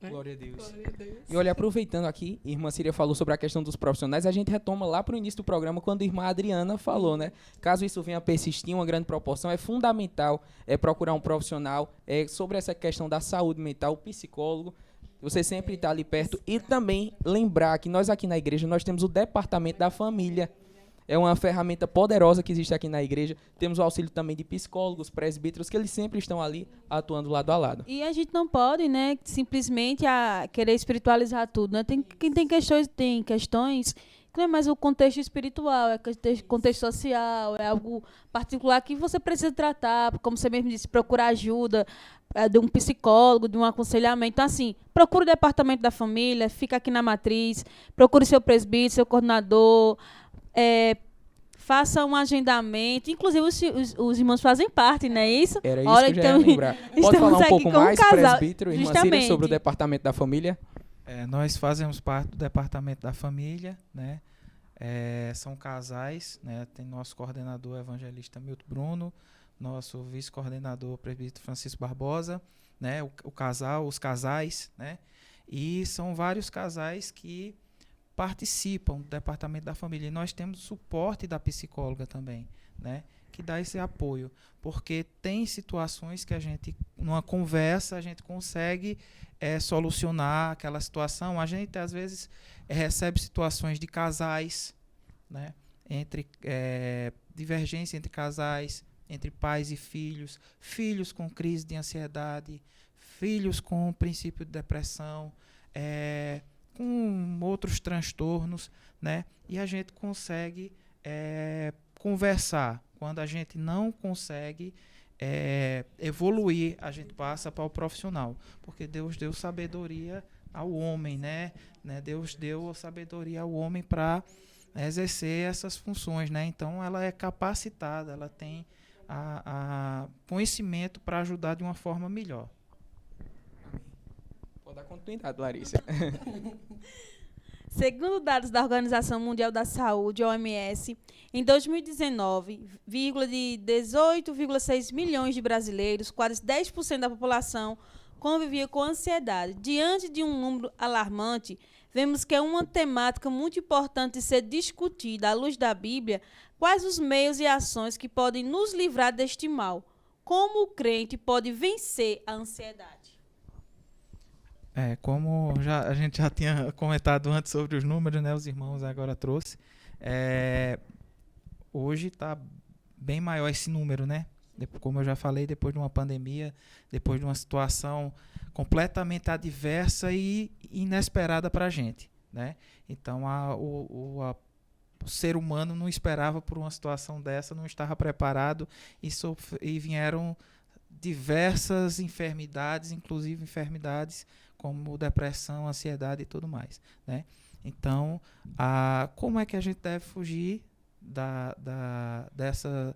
Né? Glória a Deus. Glória a Deus. E olha, aproveitando aqui, a irmã Síria falou sobre a questão dos profissionais, a gente retoma lá para o início do programa, quando a irmã Adriana falou, né? Caso isso venha a persistir em uma grande proporção, é fundamental procurar um profissional sobre essa questão da saúde mental, o psicólogo. Você sempre está ali perto. E também lembrar que nós aqui na igreja, nós temos o departamento da família. É uma ferramenta poderosa que existe aqui na igreja. Tem o auxílio também de psicólogos, presbíteros, que eles sempre estão ali atuando lado a lado. E a gente não pode, né, simplesmente querer espiritualizar tudo, né? Tem questões que não é mais o contexto espiritual, é contexto social, é algo particular que você precisa tratar, como você mesmo disse, procurar ajuda de um psicólogo, de um aconselhamento. Então, assim, procure o departamento da família, fica aqui na matriz, procure seu presbítero, seu coordenador, faça um agendamento. Inclusive, os irmãos fazem parte, não é isso? Era isso que eu já ia lembrar. Pode falar um pouco mais, presbítero, irmã Síria, sobre o departamento da família? Nós fazemos parte do departamento da família, né? São casais, né? Tem nosso coordenador evangelista Milton Bruno, nosso vice-coordenador presbítero Francisco Barbosa, né? Os casais, né? E são vários casais que participam do departamento da família. E nós temos o suporte da psicóloga também, né? Que dá esse apoio, porque tem situações que a gente, numa conversa, a gente consegue solucionar aquela situação. A gente, às vezes, recebe situações de casais, né? Divergência entre casais, entre pais e filhos, filhos com crise de ansiedade, filhos com princípio de depressão, com outros transtornos, né? E a gente consegue conversar. Quando a gente não consegue evoluir, a gente passa para o profissional, porque Deus deu sabedoria ao homem, né? Deus deu sabedoria ao homem para exercer essas funções, né? Então ela é capacitada, ela tem a conhecimento para ajudar de uma forma melhor. Pode dar continuidade, Larissa. Segundo dados da Organização Mundial da Saúde, OMS, em 2019, de 18,6 milhões de brasileiros, quase 10% da população, convivia com ansiedade. Diante de um número alarmante, vemos que é uma temática muito importante de ser discutida à luz da Bíblia, quais os meios e ações que podem nos livrar deste mal. Como o crente pode vencer a ansiedade? Como a gente já tinha comentado antes sobre os números, né? Os irmãos agora trouxe. Hoje está bem maior esse número, né? Como eu já falei, depois de uma pandemia, depois de uma situação completamente adversa e inesperada para a gente, né? Então, o ser humano não esperava por uma situação dessa, não estava preparado e vieram diversas enfermidades, inclusive enfermidades como depressão, ansiedade e tudo mais, né? Então, como é que a gente deve fugir dessa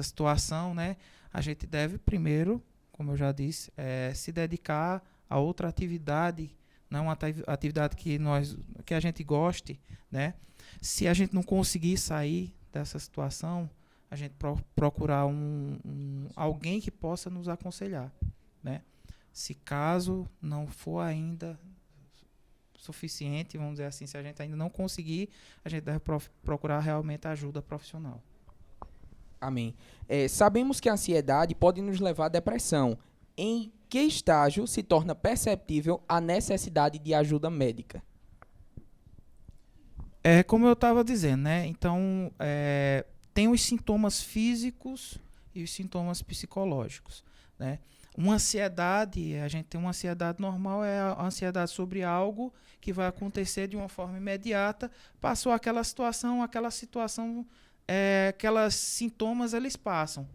situação, né? A gente deve primeiro, como eu já disse, se dedicar a outra atividade, não uma atividade que a gente goste, né? Se a gente não conseguir sair dessa situação, a gente procurar alguém que possa nos aconselhar, né? Se caso não for ainda suficiente, vamos dizer assim, se a gente ainda não conseguir, a gente deve procurar realmente ajuda profissional. Amém. Sabemos que a ansiedade pode nos levar à depressão. Em que estágio se torna perceptível a necessidade de ajuda médica? Como eu estava dizendo, né? Então, tem os sintomas físicos e os sintomas psicológicos, né? Uma ansiedade, a gente tem uma ansiedade normal, é a ansiedade sobre algo que vai acontecer de uma forma imediata. Passou aquela situação, aqueles sintomas, eles passam.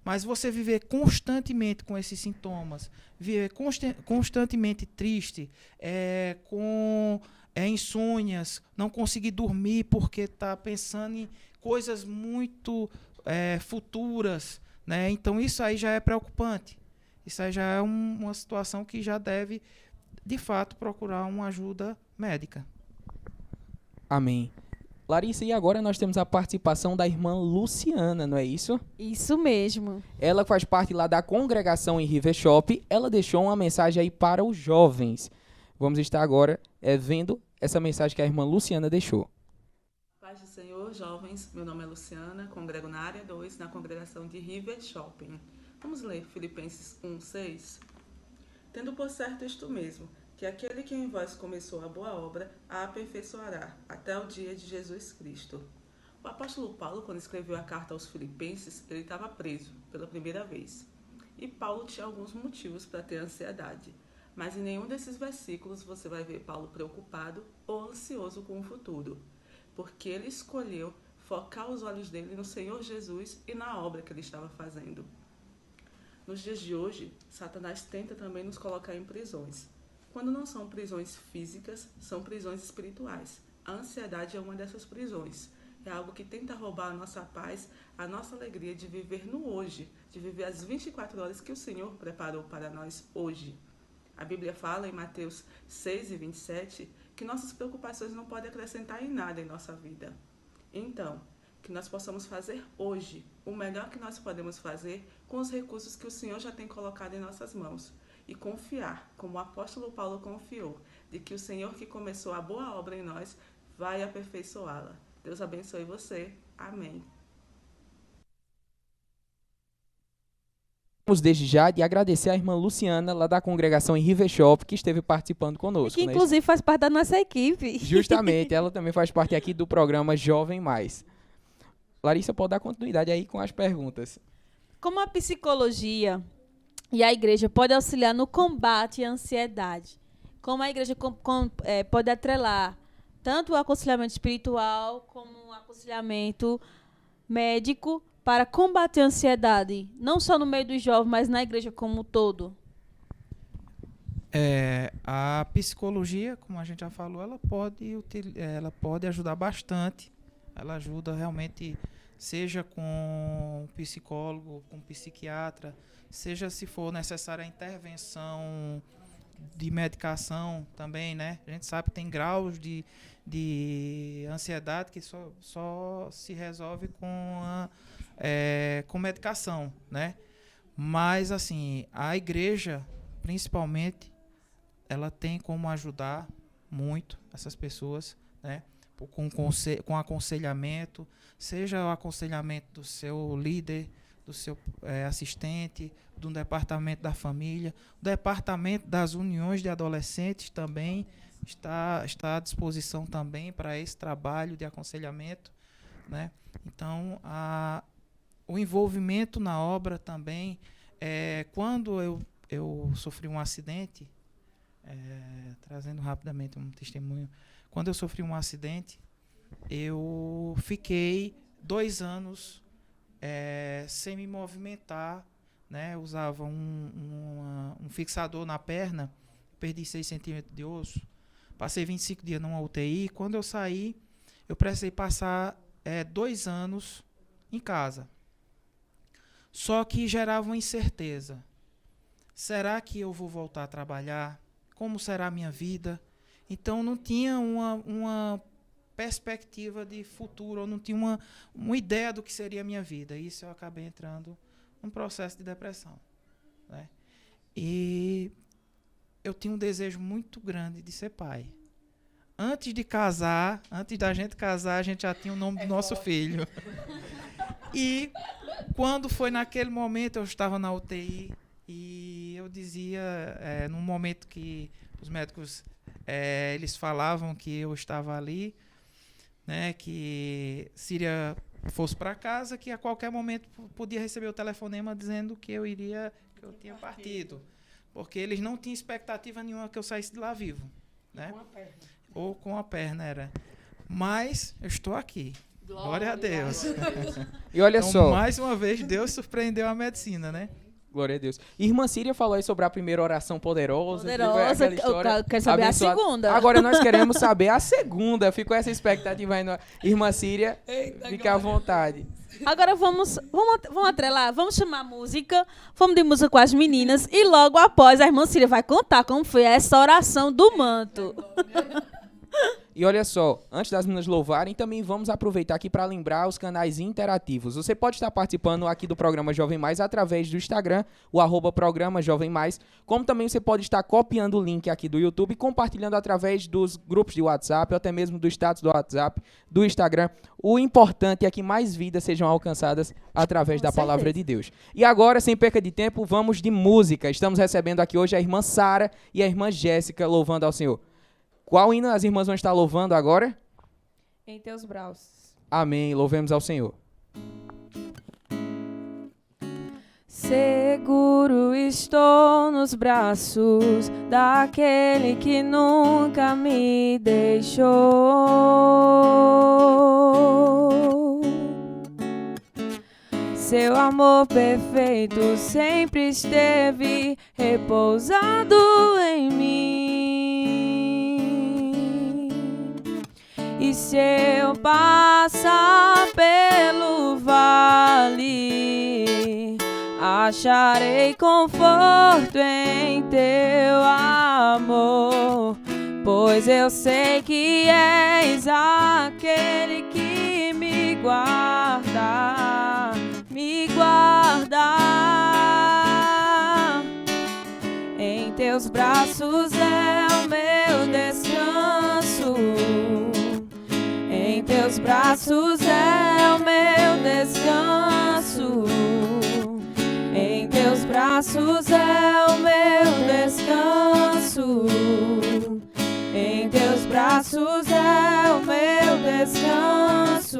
Mas você viver constantemente com esses sintomas, viver constantemente triste, com insônias, não conseguir dormir porque está pensando em coisas muito futuras, né? Então isso aí já é preocupante. Isso aí já é uma situação que já deve, de fato, procurar uma ajuda médica. Amém. Larissa, e agora nós temos a participação da irmã Luciana, não é isso? Isso mesmo. Ela faz parte lá da congregação em River Shop. Ela deixou uma mensagem aí para os jovens. Vamos estar agora vendo essa mensagem que a irmã Luciana deixou. Paz do Senhor, jovens. Meu nome é Luciana, congrego na área 2, na congregação de River Shopping. Vamos ler Filipenses 1:6. Tendo por certo isto mesmo, que aquele que em vós começou a boa obra, a aperfeiçoará, até o dia de Jesus Cristo. O apóstolo Paulo, quando escreveu a carta aos Filipenses, ele estava preso pela primeira vez. E Paulo tinha alguns motivos para ter ansiedade. Mas em nenhum desses versículos você vai ver Paulo preocupado ou ansioso com o futuro. Porque ele escolheu focar os olhos dele no Senhor Jesus e na obra que ele estava fazendo. Nos dias de hoje, Satanás tenta também nos colocar em prisões. Quando não são prisões físicas, são prisões espirituais. A ansiedade é uma dessas prisões. É algo que tenta roubar a nossa paz, a nossa alegria de viver no hoje, de viver as 24 horas que o Senhor preparou para nós hoje. A Bíblia fala em Mateus 6:27 que nossas preocupações não podem acrescentar em nada em nossa vida. Então, que nós possamos fazer hoje o melhor que nós podemos fazer com os recursos que o Senhor já tem colocado em nossas mãos. E confiar, como o apóstolo Paulo confiou, de que o Senhor que começou a boa obra em nós vai aperfeiçoá-la. Deus abençoe você. Amém. Vamos desde já de agradecer a irmã Luciana, lá da congregação em River Shop, que esteve participando conosco. Que inclusive faz parte da nossa equipe. Justamente, ela também faz parte aqui do programa Jovem Mais. Larissa, pode dar continuidade aí com as perguntas. Como a psicologia e a igreja pode auxiliar no combate à ansiedade? Como a igreja pode atrelar tanto o aconselhamento espiritual como o aconselhamento médico para combater a ansiedade, não só no meio dos jovens, mas na igreja como um todo? A psicologia, como a gente já falou, ela pode ajudar bastante. Ela ajuda realmente, seja com psicólogo, com psiquiatra, seja se for necessária a intervenção de medicação também, né? A gente sabe que tem graus de ansiedade que só se resolve com medicação, né? Mas, assim, a igreja, principalmente, ela tem como ajudar muito essas pessoas, né? Com aconselhamento, seja o aconselhamento do seu líder, do seu assistente, do departamento da família, o departamento das uniões de adolescentes também está à disposição também para esse trabalho de aconselhamento, né? Então, o envolvimento na obra também, quando eu sofri um acidente, trazendo rapidamente um testemunho, quando eu sofri um acidente, eu fiquei 2 anos sem me movimentar, né? Eu usava um fixador na perna, perdi 6 centímetros de osso, passei 25 dias numa UTI. Quando eu saí, eu precisei passar 2 anos em casa. Só que gerava uma incerteza. Será que eu vou voltar a trabalhar? Como será a minha vida? Então, não tinha uma perspectiva de futuro, eu não tinha uma ideia do que seria a minha vida. Isso eu acabei entrando num processo de depressão, né? E eu tinha um desejo muito grande de ser pai. Antes da gente casar, a gente já tinha o nome do nosso filho. E quando foi naquele momento, eu estava na UTI e eu dizia, num momento que os médicos eles falavam que eu estava ali, né, que Síria fosse para casa, que a qualquer momento podia receber o telefonema dizendo que eu tinha partido, porque eles não tinham expectativa nenhuma que eu saísse de lá vivo, né? Ou com a perna era. Mas eu estou aqui. Glória a Deus. E olha então, só, mais uma vez Deus surpreendeu a medicina, né? glória a Deus. Irmã Síria falou aí sobre a primeira oração poderosa. Poderosa, eu quero saber abençoada. a segunda. Agora nós queremos saber a segunda. Ficou essa expectativa aí. Irmã Síria, fique à vontade. Agora vamos atrelar, vamos chamar a música, vamos de música com as meninas e logo após a irmã Síria vai contar como foi essa oração do manto. E olha só, antes das meninas louvarem, também vamos aproveitar aqui para lembrar os canais interativos. Você pode estar participando aqui do programa Jovem Mais através do Instagram, o @programa Jovem Mais, como também você pode estar copiando o link aqui do YouTube e compartilhando através dos grupos de WhatsApp, ou até mesmo do status do WhatsApp, do Instagram. O importante é que mais vidas sejam alcançadas através da palavra de Deus. E agora, sem perca de tempo, vamos de música. Estamos recebendo aqui hoje a irmã Sara e a irmã Jéssica louvando ao Senhor. Qual hino as irmãs vão estar louvando agora? Em teus braços. Amém. Louvemos ao Senhor. Seguro estou nos braços daquele que nunca me deixou. Seu amor perfeito sempre esteve repousado em mim. E se eu passar pelo vale, acharei conforto em teu amor, pois eu sei que és aquele que me guarda, me guarda. Em teus braços é o meu descanso, em teus braços é o meu descanso. Em teus braços é o meu descanso, em teus braços é o meu descanso.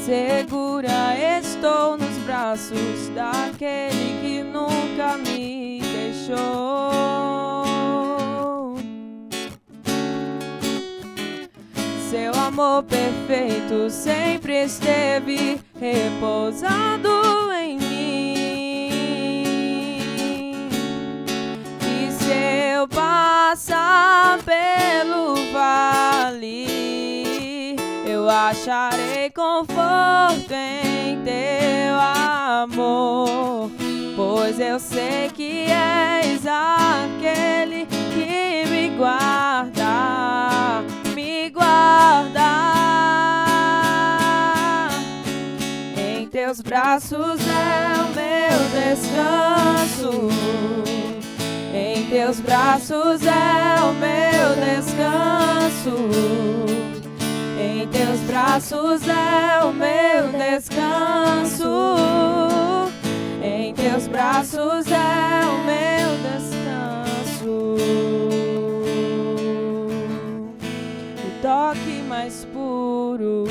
Segura estou nos braços daquele que nunca me deixou. Seu amor perfeito sempre esteve repousado em mim. E se eu passar pelo vale, eu acharei conforto em teu amor, pois eu sei que és aquele que me guarda, me guarda. Em teus braços é o meu descanso, em teus braços é o meu descanso, em teus braços é o meu descanso, em teus braços é o meu descanso. O toque mais puro,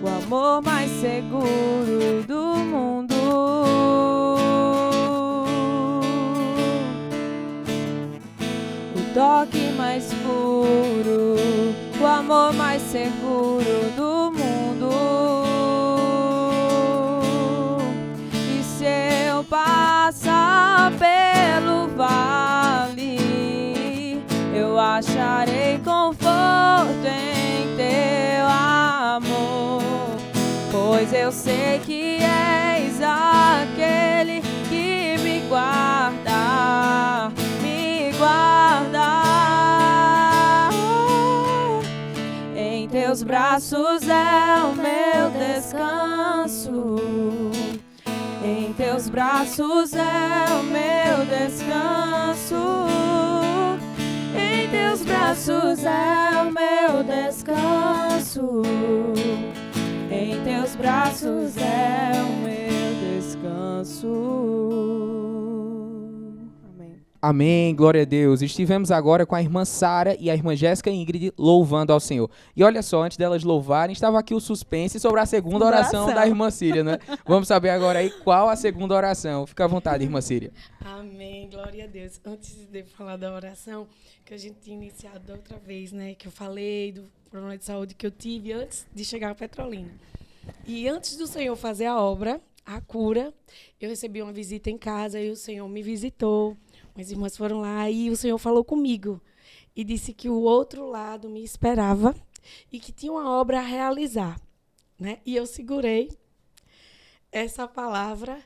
o amor mais seguro do mundo. O toque mais puro, o amor mais seguro do mundo. E se eu passar pelo vale, eu acharei conforto em teu amor, pois eu sei que és aquele que me guarda, me guarda. Em teus braços é o meu descanso, em teus braços é o meu descanso, em teus braços é o meu descanso, em teus braços é o meu descanso. Amém, glória a Deus. Estivemos agora com a irmã Sara e a irmã Jéssica Ingrid louvando ao Senhor. E olha só, antes delas louvarem, estava aqui o suspense sobre a segunda oração da irmã Síria, né? Vamos saber agora aí qual a segunda oração. Fica à vontade, irmã Síria. Amém, glória a Deus. Antes de falar da oração, que a gente tinha iniciado da outra vez, né? Que eu falei do problema de saúde que eu tive antes de chegar a Petrolina. E antes do Senhor fazer a obra, a cura, eu recebi uma visita em casa e o Senhor me visitou. As irmãs foram lá e o Senhor falou comigo e disse que o outro lado me esperava e que tinha uma obra a realizar, né? E eu segurei essa palavra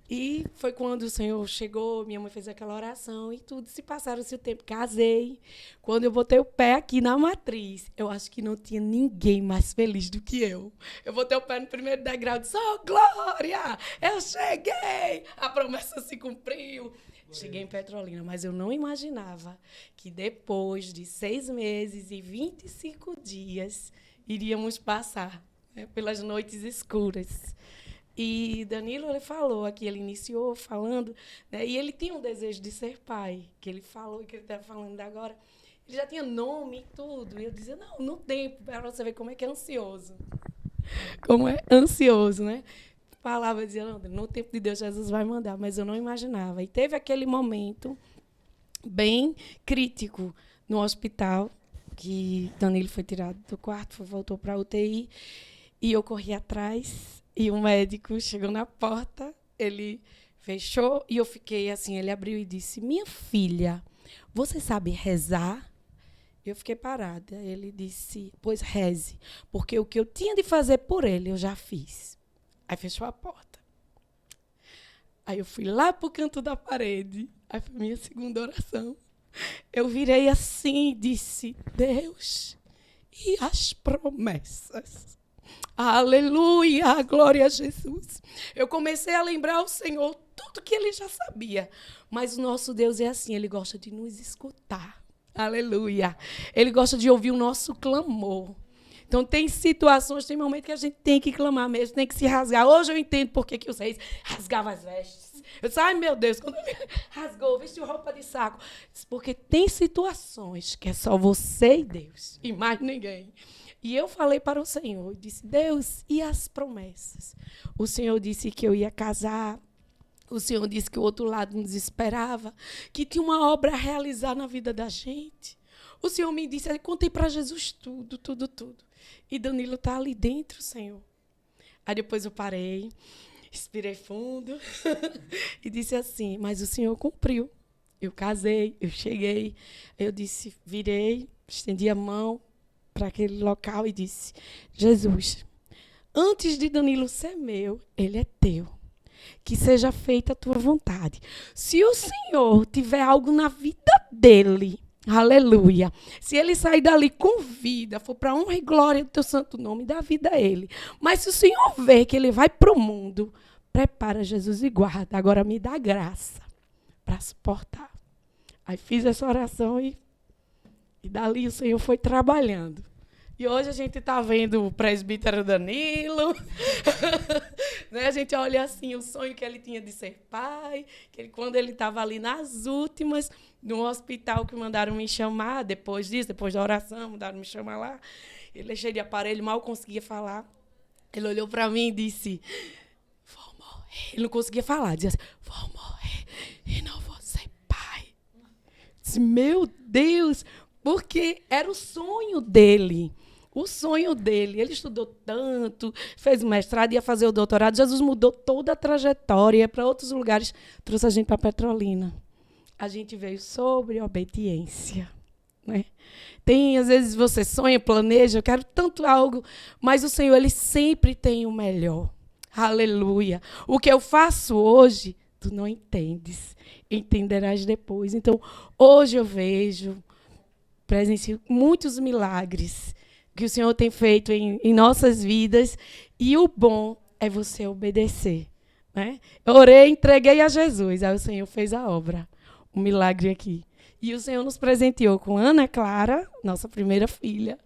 E foi quando o Senhor chegou, minha mãe fez aquela oração e tudo, se passaram-se o tempo, casei. Quando eu botei o pé aqui na matriz, eu acho que não tinha ninguém mais feliz do que eu. Eu botei o pé no primeiro degrau e disse, oh, glória, eu cheguei, a promessa se cumpriu. Cheguei em Petrolina, mas eu não imaginava que depois de 6 meses e 25 dias, iríamos passar, né, pelas noites escuras. E Danilo, ele falou aqui, ele iniciou falando, né, e ele tinha um desejo de ser pai, que ele falou, que ele está falando agora. Ele já tinha nome e tudo. E eu dizia, não, no tempo, para você ver como é que é ansioso. Como é ansioso, né? Falava, dizia, não, no tempo de Deus, Jesus vai mandar, mas eu não imaginava. E teve aquele momento bem crítico no hospital, que Danilo foi tirado do quarto, voltou para a UTI, e eu corri atrás. E o médico chegou na porta, ele fechou e eu fiquei assim, ele abriu e disse, minha filha, você sabe rezar? Eu fiquei parada. Ele disse, pois reze, porque o que eu tinha de fazer por ele, eu já fiz. Aí fechou a porta. Aí eu fui lá para o canto da parede, aí foi a minha segunda oração. Eu virei assim e disse, Deus, e as promessas? Aleluia, glória a Jesus. Eu comecei a lembrar ao Senhor tudo que ele já sabia. Mas o nosso Deus é assim, ele gosta de nos escutar. Aleluia. Ele gosta de ouvir o nosso clamor. Então, tem situações, tem momentos que a gente tem que clamar mesmo, tem que se rasgar. Hoje eu entendo por que os reis rasgavam as vestes. Eu disse, ai, meu Deus, quando ele rasgou, vestiu roupa de saco. Porque tem situações que é só você e Deus, e mais ninguém. E eu falei para o Senhor, disse, Deus, e as promessas? O Senhor disse que eu ia casar, o Senhor disse que o outro lado nos esperava, que tinha uma obra a realizar na vida da gente. O Senhor me disse, eu contei para Jesus tudo, tudo, tudo. E Danilo está ali dentro, Senhor. Aí depois eu parei, respirei fundo e disse assim, mas o Senhor cumpriu. Eu casei, eu cheguei, eu disse, virei, estendi a mão para aquele local e disse, Jesus, antes de Danilo ser meu, ele é teu. Que seja feita a tua vontade. Se o Senhor tiver algo na vida dele, aleluia, se ele sair dali com vida, for para a honra e glória do teu santo nome, dá vida a ele. Mas se o Senhor ver que ele vai para o mundo, prepara, Jesus, e guarda. Agora me dá graça para suportar. Aí fiz essa oração e dali o Senhor foi trabalhando. E hoje a gente está vendo o presbítero Danilo. Né? A gente olha assim o sonho que ele tinha de ser pai, que ele, quando ele estava ali nas últimas, no hospital que mandaram me chamar, depois disso, depois da oração, mandaram me chamar lá. Ele é cheio de aparelho, mal conseguia falar. Ele olhou para mim e disse, vou morrer. Ele não conseguia falar, dizia assim, vou morrer e não vou ser pai. Disse, meu Deus, porque era o sonho dele. O sonho dele. Ele estudou tanto, fez o mestrado, ia fazer o doutorado. Jesus mudou toda a trajetória para outros lugares. Trouxe a gente para Petrolina. A gente veio sobre obediência. Né? Tem, às vezes, você sonha, planeja, eu quero tanto algo, mas o Senhor, ele sempre tem o melhor. Aleluia. O que eu faço hoje, tu não entendes. Entenderás depois. Então, hoje eu vejo, presencio muitos milagres que o Senhor tem feito em nossas vidas, e o bom é você obedecer. Né? Eu orei, entreguei a Jesus, aí o Senhor fez a obra, um milagre aqui. E o Senhor nos presenteou com Ana Clara, nossa primeira filha,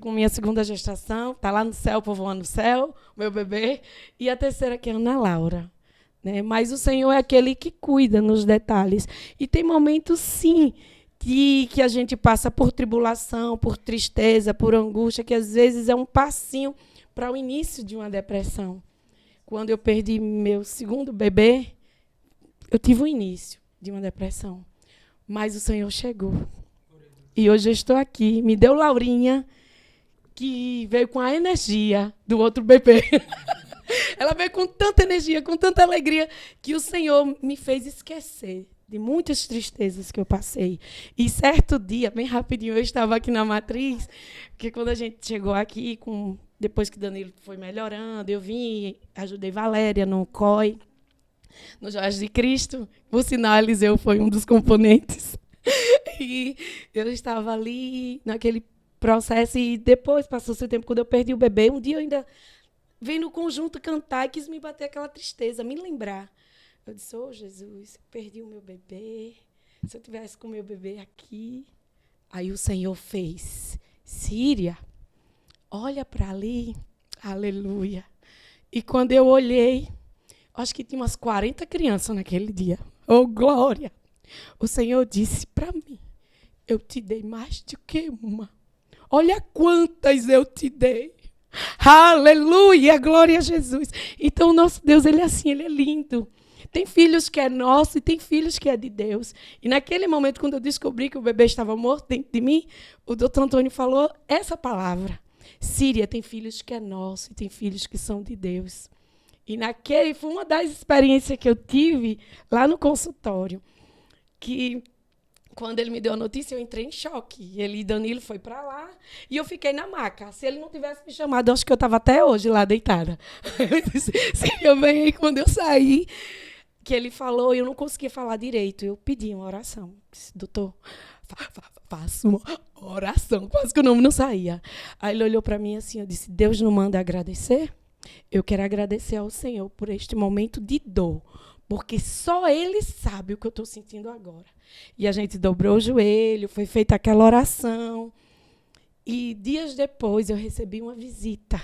minha segunda gestação, está lá no céu, povoando o céu, meu bebê, e a terceira que é Ana Laura. Né? Mas o Senhor é aquele que cuida nos detalhes. E tem momentos, sim, que a gente passa por tribulação, por tristeza, por angústia, que às vezes é um passinho para o início de uma depressão. Quando eu perdi meu segundo bebê, eu tive o início de uma depressão. Mas o Senhor chegou. E hoje eu estou aqui. Me deu Laurinha, que veio com a energia do outro bebê. Ela veio com tanta energia, com tanta alegria, que o Senhor me fez esquecer de muitas tristezas que eu passei. E certo dia, bem rapidinho, eu estava aqui na matriz, porque quando a gente chegou aqui com depois que Danilo foi melhorando, eu vim, ajudei Valéria no COI, no Joias de Cristo. Por sinal, Eliseu foi um dos componentes. E eu estava ali naquele processo, e depois, passou-se o tempo, quando eu perdi o bebê, um dia eu ainda vendo o conjunto cantar e quis me bater aquela tristeza, me lembrar. Eu disse, Jesus, eu perdi o meu bebê, se eu tivesse com o meu bebê aqui. Aí o Senhor fez, Síria, olha para ali, aleluia. E quando eu olhei, acho que tinha umas 40 crianças naquele dia. Oh, glória! O Senhor disse para mim, eu te dei mais do que uma. Olha quantas eu te dei. Aleluia, glória a Jesus. Então, o nosso Deus, ele é assim, ele é lindo. Tem filhos que é nosso e tem filhos que é de Deus. E naquele momento, quando eu descobri que o bebê estava morto dentro de mim, o doutor Antônio falou essa palavra. Síria, tem filhos que é nosso e tem filhos que são de Deus. E naquele, foi uma das experiências que eu tive lá no consultório, que quando ele me deu a notícia, eu entrei em choque. Ele e Danilo foi para lá e eu fiquei na maca. Se ele não tivesse me chamado, eu acho que eu estava até hoje lá deitada. Eu disse, Senhor, vem aí. Quando eu saí, que ele falou, eu não conseguia falar direito. Eu pedi uma oração. Disse, doutor, faça uma oração. Quase que o nome não saía. Aí ele olhou para mim assim, eu disse, Deus não manda agradecer? Eu quero agradecer ao Senhor por este momento de dor, porque só Ele sabe o que eu estou sentindo agora. E a gente dobrou o joelho, foi feita aquela oração. E dias depois eu recebi uma visita.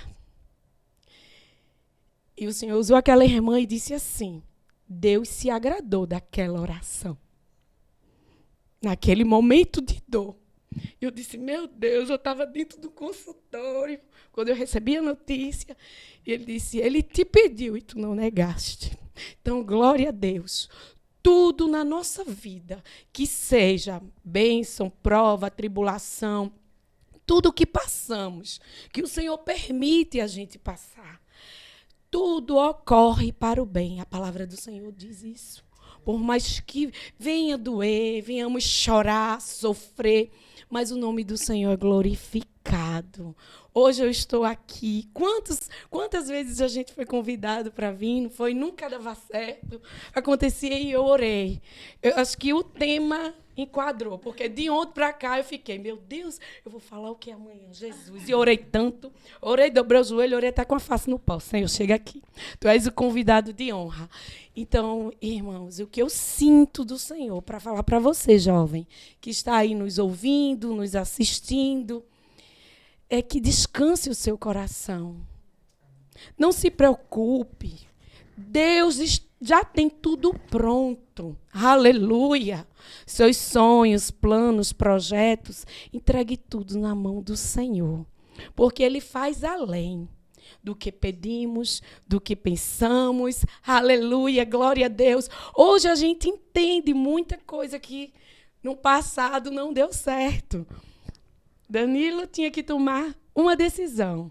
E o Senhor usou aquela irmã e disse assim, Deus se agradou daquela oração. Naquele momento de dor. Eu disse, meu Deus, eu estava dentro do consultório, quando eu recebi a notícia, e ele disse, ele te pediu e tu não negaste. Então, glória a Deus. Tudo na nossa vida, que seja bênção, prova, tribulação, tudo que passamos, que o Senhor permite a gente passar, tudo ocorre para o bem. A palavra do Senhor diz isso. Por mais que venha doer, venhamos chorar, sofrer, mas o nome do Senhor é glorificado. Hoje eu estou aqui. Quantas vezes a gente foi convidado para vir, não foi? Nunca dava certo. Acontecia e eu orei. Eu acho que o tema enquadrou, porque de ontem para cá eu fiquei, meu Deus, eu vou falar o que amanhã, Jesus. E eu orei tanto, orei, dobrei o joelho, orei até com a face no pau. Senhor, chega aqui. Tu és o convidado de honra. Então, irmãos, o que eu sinto do Senhor para falar para você, jovem, que está aí nos ouvindo, nos assistindo, é que descanse o seu coração. Não se preocupe. Deus já tem tudo pronto. Aleluia. Seus sonhos, planos, projetos, entregue tudo na mão do Senhor. Porque Ele faz além do que pedimos, do que pensamos. Aleluia, glória a Deus. Hoje a gente entende muita coisa que no passado não deu certo. Danilo tinha que tomar uma decisão.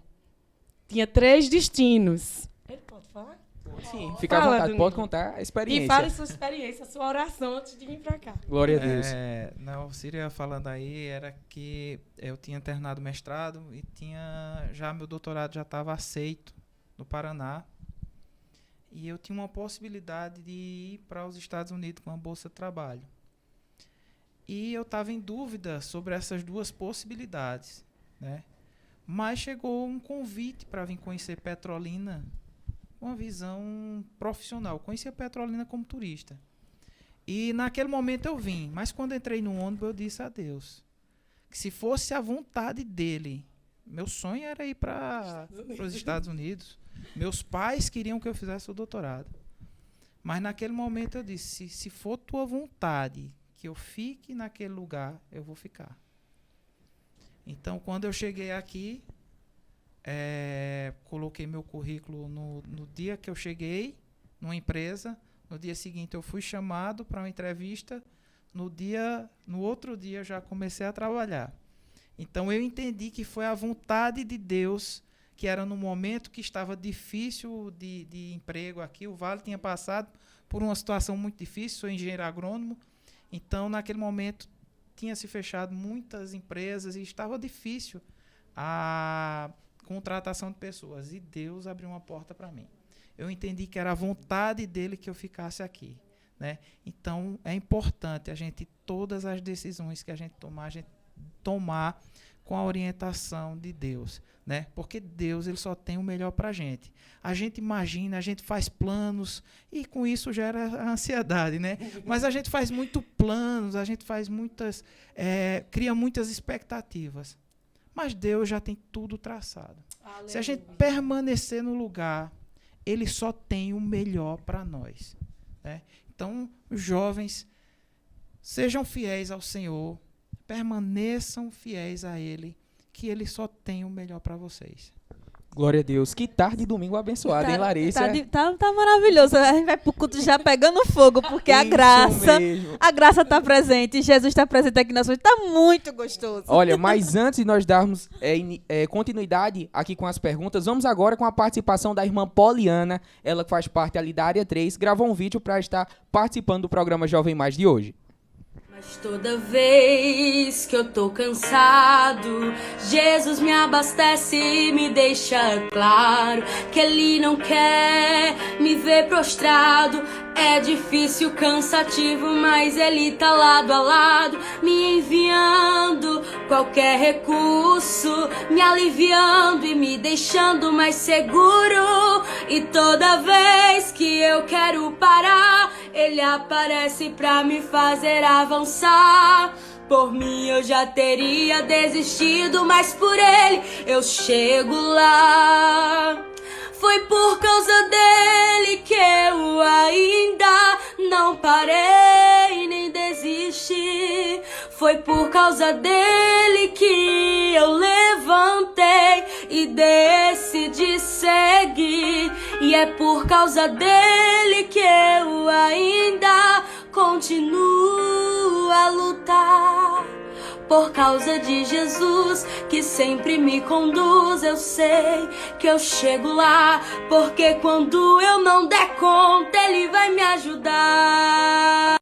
Tinha 3 destinos. Ele pode falar? Sim, fica à vontade. Pode contar a experiência. E fale sua experiência, sua oração antes de vir para cá. Glória a Deus. Não, Síria falando aí, era que eu tinha terminado o mestrado e meu doutorado já estava aceito no Paraná. E eu tinha uma possibilidade de ir para os Estados Unidos com uma bolsa de trabalho. E eu estava em dúvida sobre essas 2 possibilidades, né? Mas chegou um convite para vir conhecer Petrolina com uma visão profissional. Conhecia Petrolina como turista. E naquele momento eu vim. Mas quando entrei no ônibus, eu disse a Deus que se fosse a vontade dele, meu sonho era ir para os Estados Unidos. Meus pais queriam que eu fizesse o doutorado. Mas naquele momento eu disse, se for tua vontade que eu fique naquele lugar, eu vou ficar. Então, quando eu cheguei aqui, coloquei meu currículo no dia que eu cheguei, numa empresa. No dia seguinte, eu fui chamado para uma entrevista. No outro dia, eu já comecei a trabalhar. Então, eu entendi que foi a vontade de Deus, que era no momento que estava difícil de emprego aqui. O Vale tinha passado por uma situação muito difícil, sou engenheiro agrônomo. Então, naquele momento, tinha se fechado muitas empresas e estava difícil a contratação de pessoas. E Deus abriu uma porta para mim. Eu entendi que era a vontade dele que eu ficasse aqui, né? Então, é importante todas as decisões que a gente tomar com a orientação de Deus, né? Porque Deus, ele só tem o melhor para a gente. A gente imagina, a gente faz planos e com isso gera a ansiedade, né? Mas a gente faz muito planos, a gente faz cria muitas expectativas. Mas Deus já tem tudo traçado. Aleluia. Se a gente permanecer no lugar, ele só tem o melhor para nós, né? Então, os jovens, sejam fiéis ao Senhor, permaneçam fiéis a Ele, que Ele só tem o melhor para vocês. Glória a Deus. Que tarde de domingo abençoada, hein, Larissa? Tá maravilhoso. A gente vai pro culto já pegando fogo, porque a graça tá presente. Jesus está presente aqui na sua vida. Tá muito gostoso. Olha, mas antes de nós darmos continuidade aqui com as perguntas, vamos agora com a participação da irmã Poliana. Ela que faz parte ali da área 3, gravou um vídeo para estar participando do programa Jovem Mais de hoje. Mas toda vez que eu tô cansado, Jesus me abastece e me deixa claro que Ele não quer me ver prostrado. É difícil, cansativo, mas Ele tá lado a lado, me enviando qualquer recurso, me aliviando e me deixando mais seguro. E toda vez que eu quero parar, Ele aparece pra me fazer avançar. Por mim eu já teria desistido, mas por Ele eu chego lá. Foi por causa dele que eu ainda não parei nem desisti. Foi por causa dele que eu levantei e decidi seguir. E é por causa dele que eu ainda continuo a lutar. Por causa de Jesus, que sempre me conduz, eu sei que eu chego lá. Porque quando eu não der conta, Ele vai me ajudar.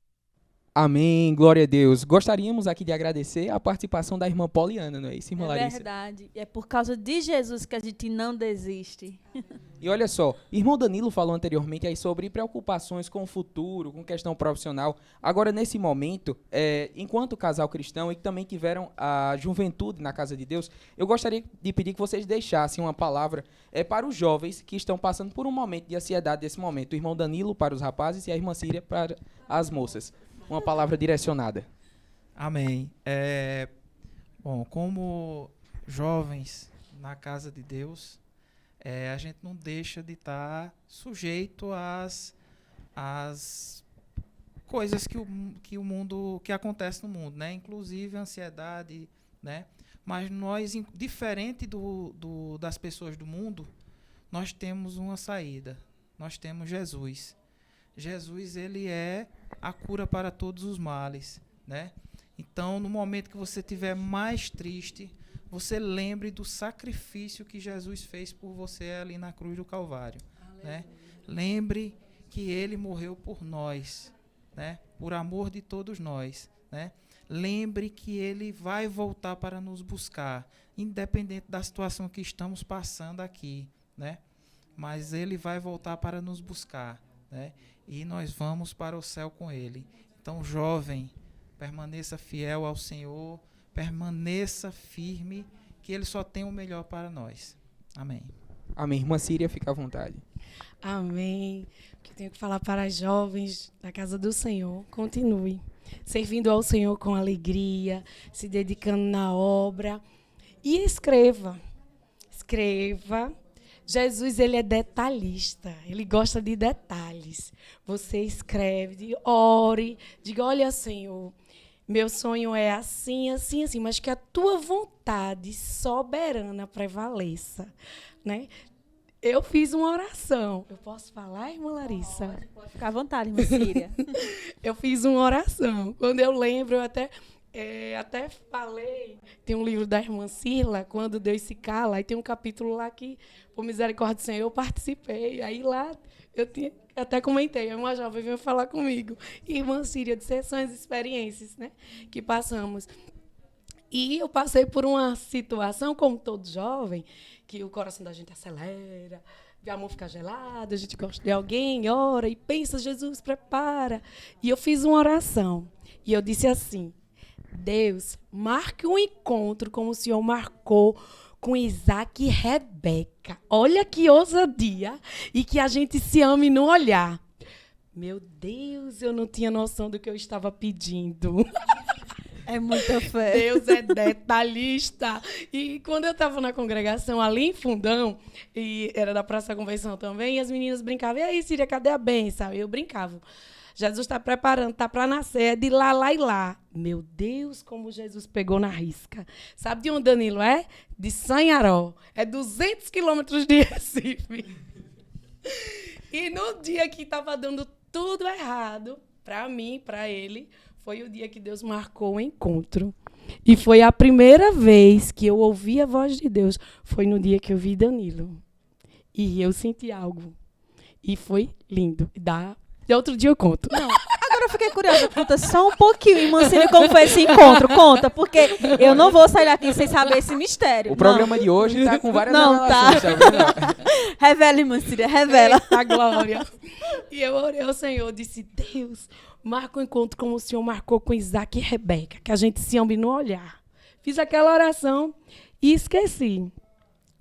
Amém, glória a Deus. Gostaríamos aqui de agradecer a participação da irmã Poliana, não é isso, irmã Larissa? É verdade. É por causa de Jesus que a gente não desiste. E olha só, irmão Danilo falou anteriormente aí sobre preocupações com o futuro, com questão profissional. Agora, nesse momento, enquanto casal cristão e que também tiveram a juventude na casa de Deus, eu gostaria de pedir que vocês deixassem uma palavra para os jovens que estão passando por um momento de ansiedade desse momento. O irmão Danilo para os rapazes e a irmã Síria para as moças. Uma palavra direcionada. Amém. Bom, como jovens na casa de Deus, a gente não deixa de estar sujeito às coisas que acontecem no mundo, né? Inclusive a ansiedade, né? Mas nós, diferente das pessoas do mundo, nós temos uma saída. Nós temos Jesus. Jesus, ele é a cura para todos os males, né? Então, no momento que você estiver mais triste, você lembre do sacrifício que Jesus fez por você ali na cruz do Calvário, né? Lembre que ele morreu por nós, né? Por amor de todos nós, né? Lembre que ele vai voltar para nos buscar, independente da situação que estamos passando aqui, né? Mas ele vai voltar para nos buscar, né? E nós vamos para o céu com ele. Então, jovem, permaneça fiel ao Senhor, permaneça firme, que ele só tem o melhor para nós. Amém. Amém. Irmã Síria, fica à vontade. Amém. O que eu tenho que falar para os jovens da casa do Senhor, continue servindo ao Senhor com alegria, se dedicando na obra e escreva. Jesus, ele é detalhista, ele gosta de detalhes. Você escreve, ore, diga, olha, Senhor, meu sonho é assim, assim, assim, mas que a tua vontade soberana prevaleça, né? Eu fiz uma oração. Eu posso falar, irmã Larissa? Pode ficar à vontade, irmã Síria. Eu fiz uma oração. Quando eu lembro, eu até falei, tem um livro da irmã Cirla, Quando Deus se Cala, e tem um capítulo lá que, por misericórdia do Senhor, eu participei. Aí lá, até comentei, a irmã jovem veio falar comigo. Irmã Síria, de sessões e experiências, né, que passamos. E eu passei por uma situação, como todo jovem, que o coração da gente acelera, o amor fica gelado, a gente gosta de alguém, ora e pensa, Jesus, prepara. E eu fiz uma oração. E eu disse assim, Deus, marque um encontro como o Senhor marcou com Isaac e Rebeca. Olha que ousadia. E que a gente se ame no olhar. Meu Deus, eu não tinha noção do que eu estava pedindo. É muita fé. Deus é detalhista. E quando eu estava na congregação ali em Fundão, e era da Praça da Convenção também, e as meninas brincavam, e aí, Síria, cadê a bênção? Eu brincava. Jesus está preparando, está para nascer, é de lá, lá e lá. Meu Deus, como Jesus pegou na risca. Sabe de onde Danilo é? De Sanharó. É 200 quilômetros de Recife. E no dia que estava dando tudo errado, para mim, para ele, foi o dia que Deus marcou o encontro. E foi a primeira vez que eu ouvi a voz de Deus. Foi no dia que eu vi Danilo. E eu senti algo. E foi lindo. De outro dia eu conto. Não, agora eu fiquei curiosa. Conta só um pouquinho, irmã Síria, como foi esse encontro. Conta, porque eu não vou sair daqui sem saber esse mistério. O programa de hoje tá com várias revelações. Tá. Revela, irmã Síria, revela. A glória. E eu orei ao Senhor, disse, Deus, marca o encontro como o Senhor marcou com Isaac e Rebeca, que a gente se ame no olhar. Fiz aquela oração e esqueci.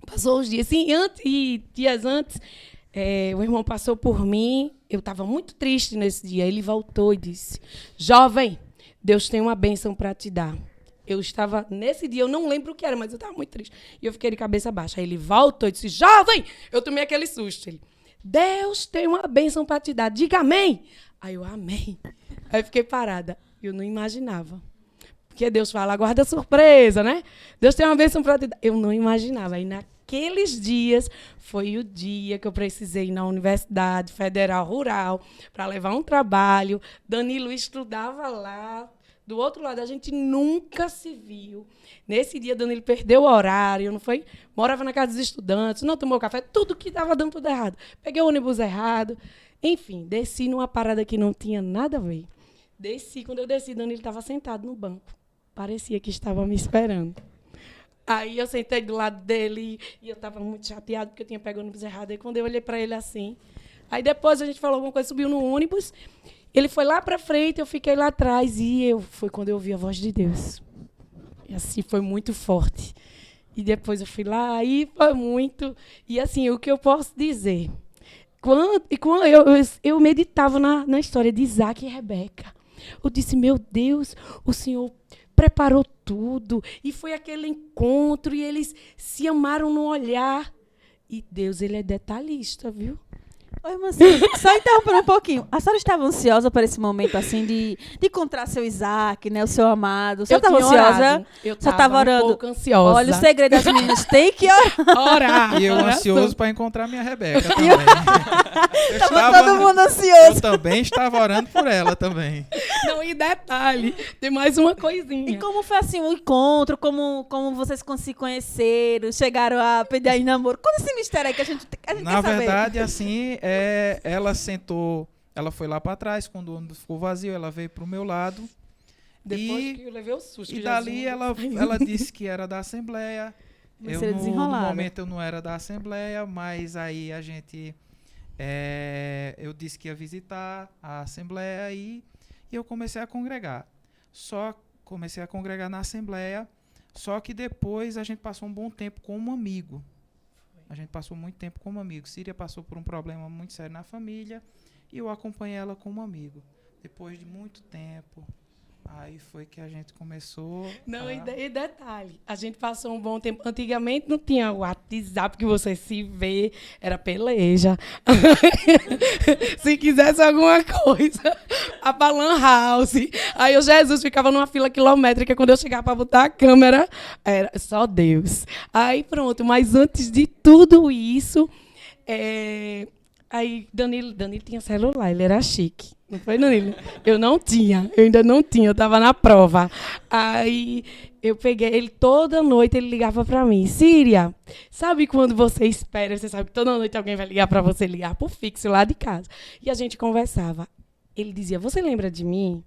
Passou os dias. Sim, dias antes, o irmão passou por mim. Eu estava muito triste nesse dia. Ele voltou e disse, jovem, Deus tem uma bênção para te dar. Eu estava, nesse dia, eu não lembro o que era, mas eu estava muito triste. E eu fiquei de cabeça baixa. Aí ele voltou e disse, jovem, eu tomei aquele susto. Ele, Deus tem uma bênção para te dar. Diga amém. Aí eu, amém. Aí eu fiquei parada. Eu não imaginava. Porque Deus fala, aguarda surpresa, né? Deus tem uma bênção para te dar. Eu não imaginava. Aí naqueles dias, foi o dia que eu precisei ir na Universidade Federal Rural para levar um trabalho. Danilo estudava lá. Do outro lado, a gente nunca se viu. Nesse dia, Danilo perdeu o horário, não foi? Morava na casa dos estudantes, não tomou café, tudo que estava dando tudo errado. Peguei o ônibus errado. Enfim, desci numa parada que não tinha nada a ver. Quando eu desci, Danilo estava sentado no banco. Parecia que estava me esperando. Aí eu sentei do lado dele e eu estava muito chateada porque eu tinha pego o ônibus errado. Aí quando eu olhei para ele assim, aí depois a gente falou alguma coisa, subiu no ônibus, ele foi lá para frente, eu fiquei lá atrás e foi quando eu ouvi a voz de Deus. E assim, foi muito forte. E depois eu fui lá e foi muito... E assim, o que eu posso dizer? Quando eu meditava na história de Isaac e Rebeca, eu disse, meu Deus, o Senhor preparou tudo. E foi aquele encontro e eles se amaram no olhar. E Deus, ele é detalhista, viu? Oi, irmã Síria, só interrompendo um pouquinho. A senhora estava ansiosa para esse momento, assim, de encontrar seu Isaac, né, o seu amado? Você estava ansiosa? Eu estava orando. Um pouco ansiosa. Olha, o segredo das meninas tem que orar. E eu ansioso para encontrar minha Rebeca também. Estava todo mundo ansioso. Eu também estava orando por ela também. Não, e detalhe, tem mais uma coisinha. E como foi assim o encontro? Como vocês se conheceram? Chegaram a pedir em namoro? Conta esse mistério aí que a gente quer saber. Na verdade, assim, ela sentou, ela foi lá para trás, quando o ônibus ficou vazio, ela veio para o meu lado. Depois que eu levei o susto. E dali ela disse que era da Assembleia. No momento eu não era da Assembleia, mas aí a gente... eu disse que ia visitar a Assembleia e eu comecei a congregar. Comecei a congregar na Assembleia, só que depois a gente passou um bom tempo como amigo. A gente passou muito tempo como amigo. Síria passou por um problema muito sério na família e eu acompanhei ela como amigo. Depois de muito tempo, aí foi que a gente começou... Não, e detalhe, a gente passou um bom tempo. Antigamente não tinha o WhatsApp que você se vê, era peleja. Se quisesse alguma coisa, a Lan House. Aí o Jesus ficava numa fila quilométrica, quando eu chegava para botar a câmera, era só Deus. Aí pronto, mas antes de tudo isso, aí Danilo tinha celular, ele era chique. Não foi, Danilo? Eu ainda não tinha, eu estava na prova. Aí eu peguei ele, toda noite ele ligava para mim. Síria, sabe quando você espera, você sabe que toda noite alguém vai ligar para você, ligar por fixo lá de casa. E a gente conversava. Ele dizia, você lembra de mim?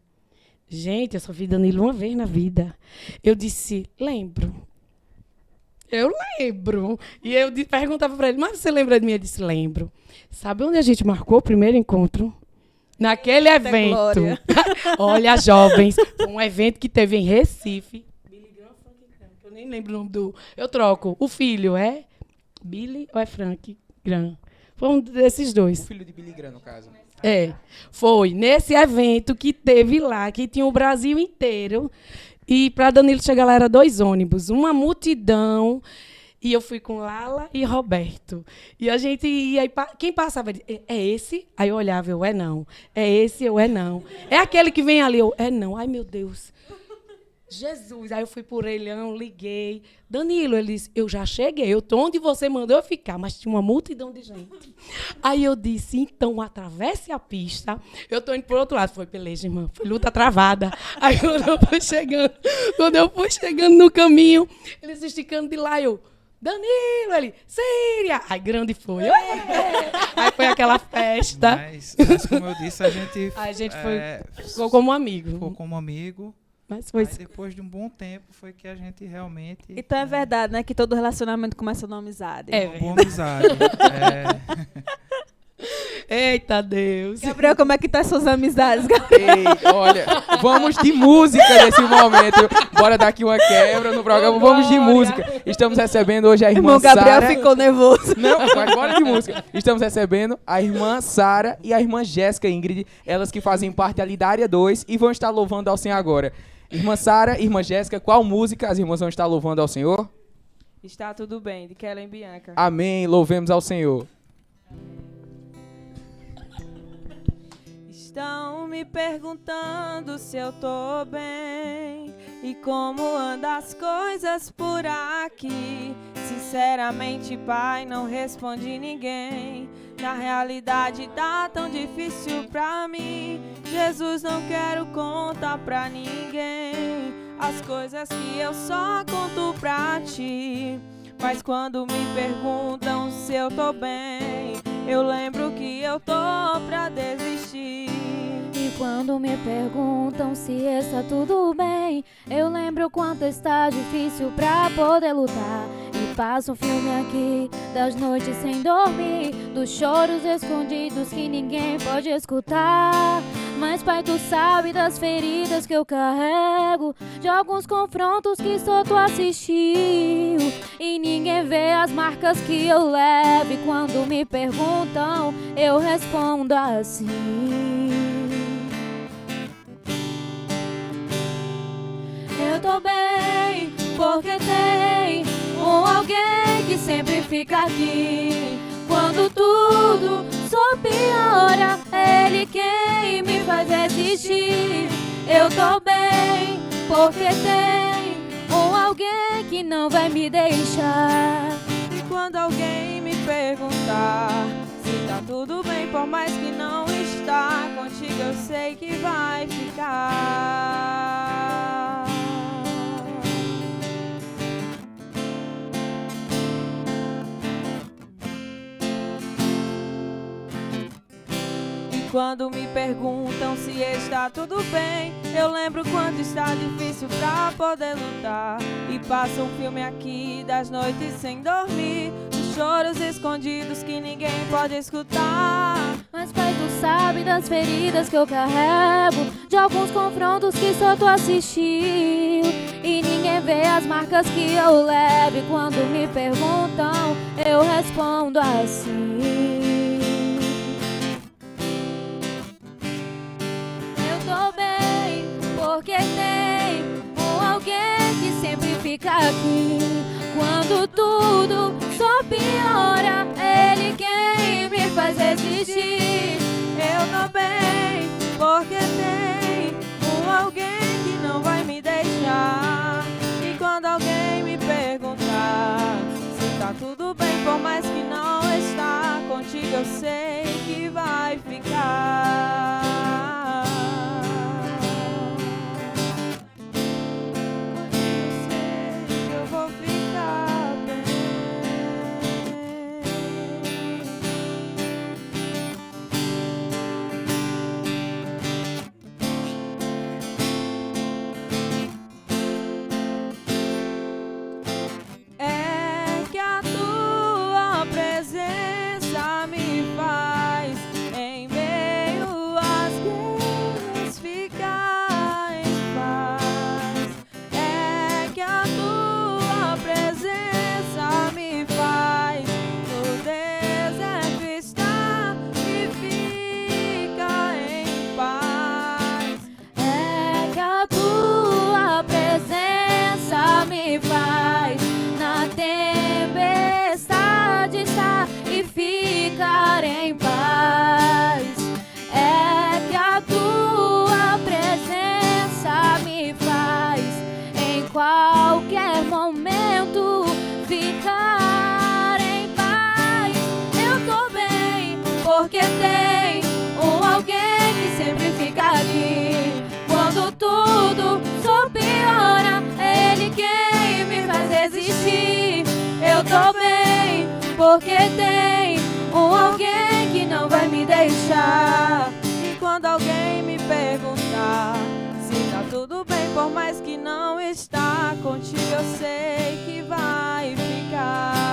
Gente, eu só vi Danilo uma vez na vida. Eu disse, lembro. Eu lembro. E eu perguntava para ele, mas você lembra de mim? Eu disse, lembro. Sabe onde a gente marcou o primeiro encontro? Naquele evento. glória. Olha, jovens, foi um evento que teve em Recife. Billy Graham ou Frank Graham? Eu nem lembro o nome do... Eu troco. O filho é Billy ou é Frank Graham? Foi um desses dois. O filho de Billy Graham, no caso. É, foi nesse evento que teve lá, que tinha o Brasil inteiro. E para Danilo chegar lá era 2 ônibus, uma multidão. E eu fui com Lala e Roberto. E a gente ia, quem passava, é esse? Aí eu olhava, eu, é não. É esse, eu, é não. É aquele que vem ali, eu, é não. Ai, meu Deus. Jesus. Aí eu fui por orelhão, liguei. Danilo, ele disse, eu já cheguei, eu tô onde você mandou eu ficar, mas tinha uma multidão de gente. Aí eu disse, então atravesse a pista, eu tô indo pro outro lado. Foi peleja, irmã, foi luta travada. Aí quando eu fui chegando no caminho, eles esticando de lá, eu, Danilo, ele, Síria! Aí grande foi. Aí foi aquela festa. Mas como eu disse, a gente ficou como amigo. Ficou como amigo. Mas foi... Aí depois de um bom tempo foi que a gente realmente... Então é verdade, né? Que todo relacionamento começa numa amizade. É uma boa amizade. Eita Deus. Gabriel, como é que tá as suas amizades, Gabriel? Ei, olha, vamos de música nesse momento. Bora dar aqui uma quebra no programa. Vamos de música. Estamos recebendo hoje a irmã Sara. O Gabriel ficou nervoso. Não, mas bora de música. Estamos recebendo a irmã Sara e a irmã Jéssica Ingrid, elas que fazem parte ali da área 2 e vão estar louvando ao Senhor agora. Irmã Sara, irmã Jéssica, qual música as irmãs vão estar louvando ao Senhor? Está tudo bem, de Kellen Bianca. Amém, louvemos ao Senhor. Estão me perguntando se eu tô bem e como andam as coisas por aqui. Sinceramente, pai, não responde ninguém. Na realidade tá tão difícil pra mim. Jesus, não quero contar pra ninguém as coisas que eu só conto pra ti. Mas quando me perguntam se eu tô bem, eu lembro que eu tô pra desistir. E quando me perguntam se está tudo bem, eu lembro quanto está difícil pra poder lutar. E passo um filme aqui das noites sem dormir, dos choros escondidos que ninguém pode escutar. Mas pai, tu sabe das feridas que eu carrego, de alguns confrontos que só tu assistiu. E ninguém vê as marcas que eu levo, e quando me perguntam, eu respondo assim: eu tô bem, porque tem alguém que sempre fica aqui. Quando tudo só piora, é Ele quem me faz resistir. Eu tô bem, porque tem alguém que não vai me deixar. E quando alguém me perguntar se tá tudo bem, por mais que não está, contigo eu sei que vai ficar. Quando me perguntam se está tudo bem, eu lembro quanto está difícil pra poder lutar. E passo um filme aqui das noites sem dormir, dos choros escondidos que ninguém pode escutar. Mas pai, tu sabe das feridas que eu carrego, de alguns confrontos que só tu assistiu. E ninguém vê as marcas que eu levo, e quando me perguntam, eu respondo assim: tô bem, porque tem alguém que sempre fica aqui. Quando tudo só piora, é Ele quem me faz resistir. Eu tô bem, porque tem alguém que não vai me deixar. E quando alguém me perguntar se tá tudo bem, por mais que não está, contigo eu sei que vai ficar. tem um alguém que sempre fica ali. Quando tudo só piora, é Ele quem me faz resistir. Eu tô bem, porque tem um alguém que não vai me deixar. E quando alguém me perguntar se tá tudo bem, por mais que não está, contigo eu sei que vai ficar.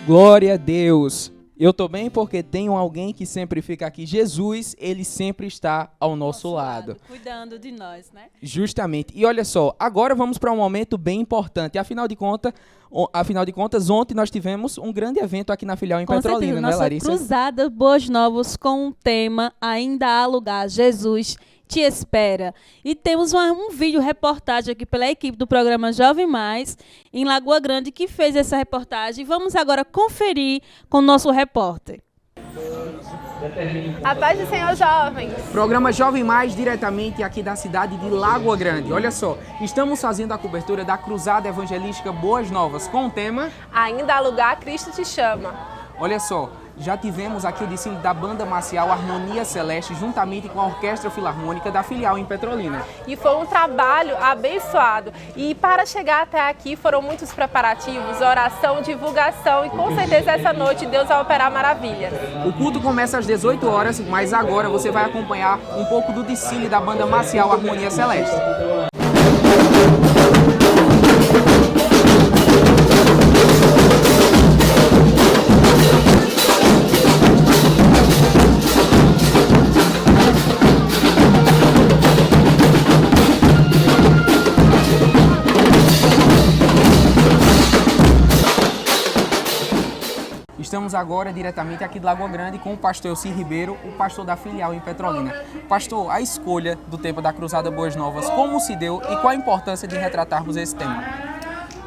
Glória a Deus. Eu tô bem porque tenho alguém que sempre fica aqui. Jesus, ele sempre está ao nosso lado. Cuidando de nós, né? Justamente. E olha só, agora vamos para um momento bem importante. Afinal de contas, ontem nós tivemos um grande evento aqui na filial em Petrolina, né, Larissa? Nossa cruzada Boas Novas com o tema Ainda há lugar, Jesus te espera. E temos um vídeo reportagem aqui pela equipe do programa Jovem Mais, em Lagoa Grande, que fez essa reportagem. Vamos agora conferir com o nosso repórter. A paz do Senhor, jovens. Programa Jovem Mais, diretamente aqui da cidade de Lagoa Grande. Olha só, estamos fazendo a cobertura da Cruzada Evangelística Boas Novas com o tema Ainda há lugar, Cristo te chama. Olha só, já tivemos aqui o desfile da banda marcial Harmonia Celeste, juntamente com a Orquestra Filarmônica da filial em Petrolina. E foi um trabalho abençoado. E para chegar até aqui foram muitos preparativos, oração, divulgação e com certeza essa noite Deus vai operar maravilhas. O culto começa às 18 horas, mas agora você vai acompanhar um pouco do desfile da banda marcial Harmonia Celeste. Estamos agora diretamente aqui de Lagoa Grande com o pastor Elci Ribeiro, o pastor da filial em Petrolina. Pastor, a escolha do tema da Cruzada Boas Novas, como se deu e qual a importância de retratarmos esse tema?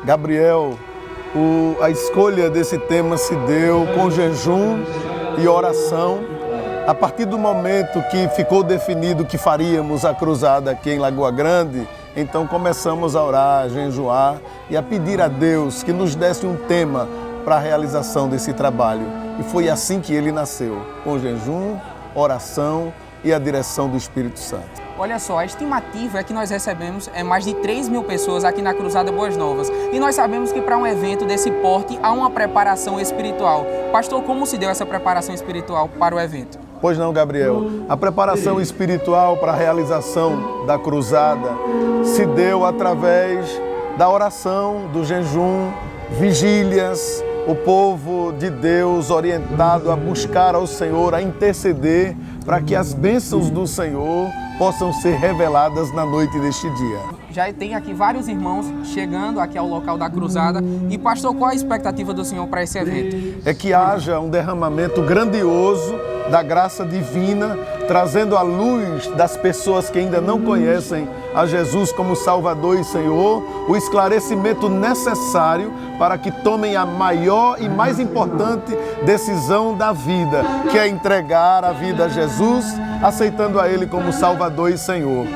Gabriel, a escolha desse tema se deu com jejum e oração. A partir do momento que ficou definido que faríamos a cruzada aqui em Lagoa Grande, então começamos a orar, a jejuar e a pedir a Deus que nos desse um tema para a realização desse trabalho. E foi assim que ele nasceu, com jejum, oração e a direção do Espírito Santo. Olha só, a estimativa é que nós recebemos mais de 3.000 pessoas aqui na Cruzada Boas Novas. E nós sabemos que para um evento desse porte há uma preparação espiritual. Pastor, como se deu essa preparação espiritual para o evento? Pois não, Gabriel. A preparação espiritual para a realização da cruzada se deu através da oração, do jejum, vigílias, o povo de Deus orientado a buscar ao Senhor, a interceder para que as bênçãos do Senhor possam ser reveladas na noite deste dia. Já tem aqui vários irmãos chegando aqui ao local da cruzada. E pastor, qual a expectativa do Senhor para esse evento? É que haja um derramamento grandioso da graça divina, trazendo à luz das pessoas que ainda não conhecem a Jesus como Salvador e Senhor, o esclarecimento necessário para que tomem a maior e mais importante decisão da vida, que é entregar a vida a Jesus, aceitando a Ele como Salvador e Senhor.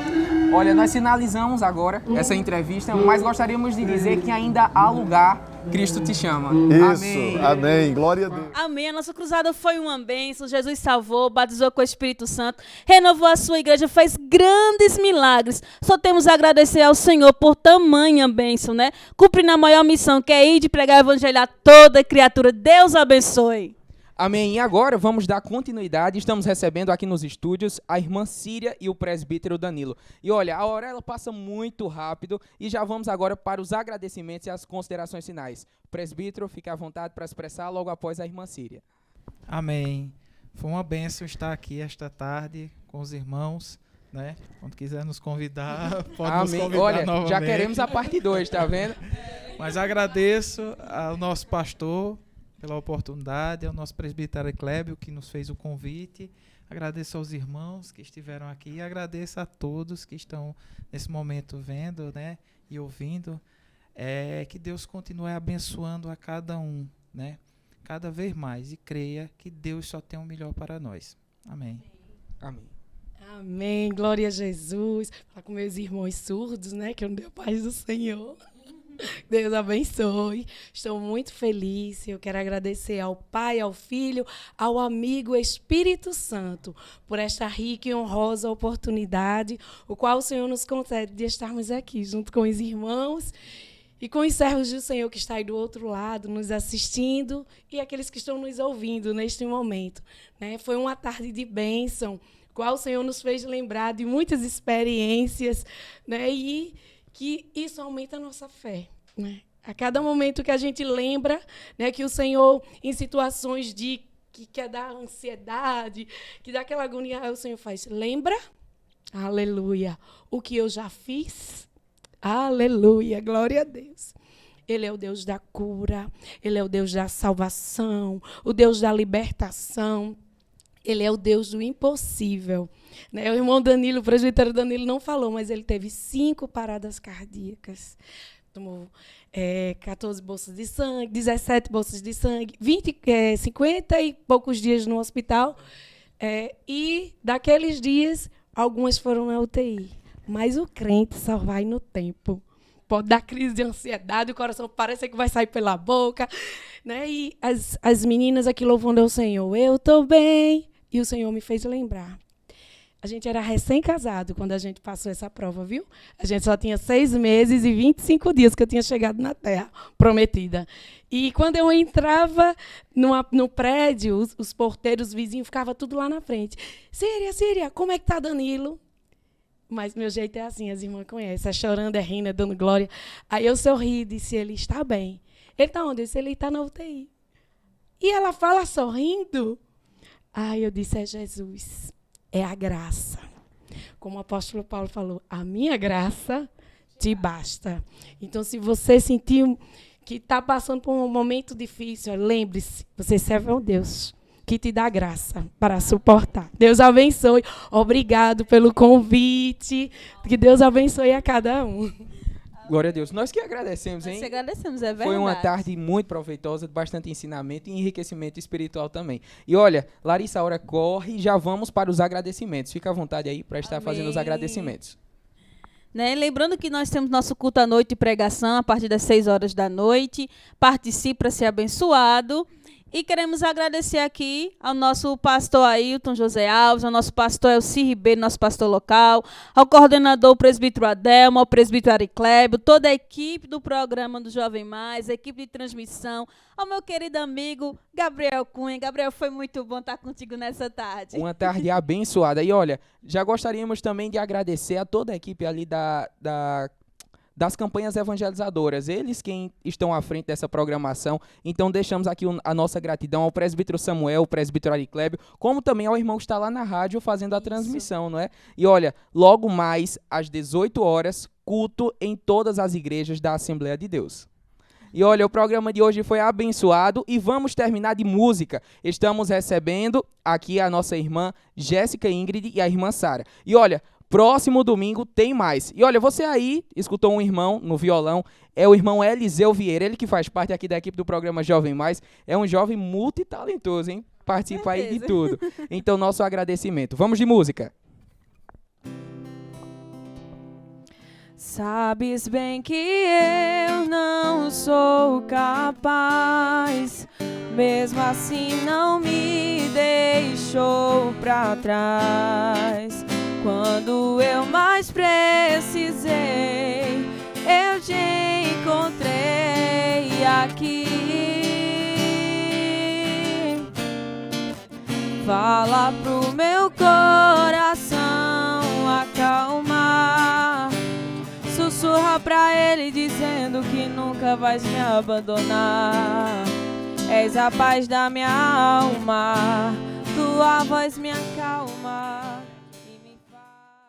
Olha, nós finalizamos agora essa entrevista, mas gostaríamos de dizer que ainda há lugar, Cristo te chama. Isso, amém. Amém. Glória a Deus. Amém. A nossa cruzada foi uma bênção. Jesus salvou, batizou com o Espírito Santo, renovou a sua igreja, fez grandes milagres. Só temos a agradecer ao Senhor por tamanha bênção, né? Cumprindo a maior missão, que é ir de pregar o evangelho a toda criatura. Deus abençoe. Amém. E agora vamos dar continuidade. Estamos recebendo aqui nos estúdios a irmã Síria e o presbítero Danilo. E olha, a hora ela passa muito rápido e já vamos agora para os agradecimentos e as considerações finais. Presbítero, fique à vontade para expressar logo após a irmã Síria. Amém. Foi uma bênção estar aqui esta tarde com os irmãos, né? Quando quiser nos convidar, pode nos convidar. Olha, novamente. Já queremos a parte 2, tá vendo? Mas agradeço ao nosso pastor pela oportunidade, ao nosso presbítero Clébio, que nos fez o convite. Agradeço aos irmãos que estiveram aqui e agradeço a todos que estão nesse momento vendo, né, e ouvindo. Que Deus continue abençoando a cada um, né, cada vez mais, e creia que Deus só tem o melhor para nós. Amém. Amém. Amém, glória a Jesus. Falar com meus irmãos surdos, né, que eu não dei a paz do Senhor. Deus abençoe. Estou muito feliz. Eu quero agradecer ao Pai, ao Filho, ao amigo Espírito Santo por esta rica e honrosa oportunidade, o qual o Senhor nos concede de estarmos aqui junto com os irmãos e com os servos do Senhor que está aí do outro lado, nos assistindo, e aqueles que estão nos ouvindo neste momento. Né? Foi uma tarde de bênção, qual o Senhor nos fez lembrar de muitas experiências, né? E que isso aumenta a nossa fé. Né? A cada momento que a gente lembra, né, que o Senhor, em situações que quer dar ansiedade, que dá aquela agonia, o Senhor faz, lembra? Aleluia. O que eu já fiz? Aleluia. Glória a Deus. Ele é o Deus da cura, Ele é o Deus da salvação, o Deus da libertação. Ele é o Deus do impossível. Né? O irmão Danilo, o presbítero Danilo, não falou, mas ele teve 5 paradas cardíacas. Tomou 14 bolsas de sangue, 17 bolsas de sangue, 50 e poucos dias no hospital. E, daqueles dias, algumas foram na UTI. Mas o crente só vai no tempo. Pode dar crise de ansiedade, o coração parece que vai sair pela boca. Né? E as meninas aqui louvando ao Senhor. Eu estou bem. E o Senhor me fez lembrar. A gente era recém-casado quando a gente passou essa prova, viu? A gente só tinha 6 meses e 25 dias que eu tinha chegado na terra prometida. E quando eu entrava no prédio, os porteiros, os vizinhos, ficavam tudo lá na frente. Síria, como é que está Danilo? Mas meu jeito é assim, as irmãs conhecem. É chorando, é rindo, é dando glória. Aí eu sorri e disse, ele está bem. Ele está onde? Eu disse, ele está na UTI. E ela fala sorrindo. Aí eu disse, é Jesus, é a graça. Como o apóstolo Paulo falou, a minha graça te basta. Então, se você sentiu que está passando por um momento difícil, lembre-se, você serve a um Deus que te dá graça para suportar. Deus abençoe. Obrigado pelo convite. Que Deus abençoe a cada um. Glória a Deus. Nós que agradecemos, hein? Nós que agradecemos, é verdade. Foi uma tarde muito proveitosa, de bastante ensinamento e enriquecimento espiritual também. E olha, Larissa, a hora corre e já vamos para os agradecimentos. Fica à vontade aí para estar fazendo os agradecimentos. Né? Lembrando que nós temos nosso culto à noite de pregação a partir das 6 horas da noite. Participe para ser abençoado. E queremos agradecer aqui ao nosso pastor Ailton José Alves, ao nosso pastor Elci Ribeiro, nosso pastor local, ao coordenador presbítero Adelmo, ao presbítero Ari Clébio, toda a equipe do programa do Jovem Mais, a equipe de transmissão, ao meu querido amigo Gabriel Cunha. Gabriel, foi muito bom estar contigo nessa tarde. Uma tarde abençoada. E olha, já gostaríamos também de agradecer a toda a equipe ali das campanhas evangelizadoras, eles quem estão à frente dessa programação. Então deixamos aqui a nossa gratidão ao presbítero Samuel, ao presbítero Ari Clébio, como também ao irmão que está lá na rádio fazendo a transmissão, não é? E olha, logo mais às 18 horas, culto em todas as igrejas da Assembleia de Deus. E olha, o programa de hoje foi abençoado e vamos terminar de música. Estamos recebendo aqui a nossa irmã Jéssica Ingrid e a irmã Sara. E olha, próximo domingo tem mais. E olha, você aí escutou um irmão no violão, é o irmão Eliseu Vieira, ele que faz parte aqui da equipe do programa Jovem Mais, é um jovem multitalentoso, hein? Participa aí de tudo. Então, nosso agradecimento. Vamos de música. Sabes bem que eu não sou capaz, mesmo assim não me deixou pra trás. Quando eu mais precisei, eu te encontrei aqui. Fala pro meu coração acalmar, sussurra pra ele dizendo que nunca vais me abandonar. És a paz da minha alma, tua voz me acalma.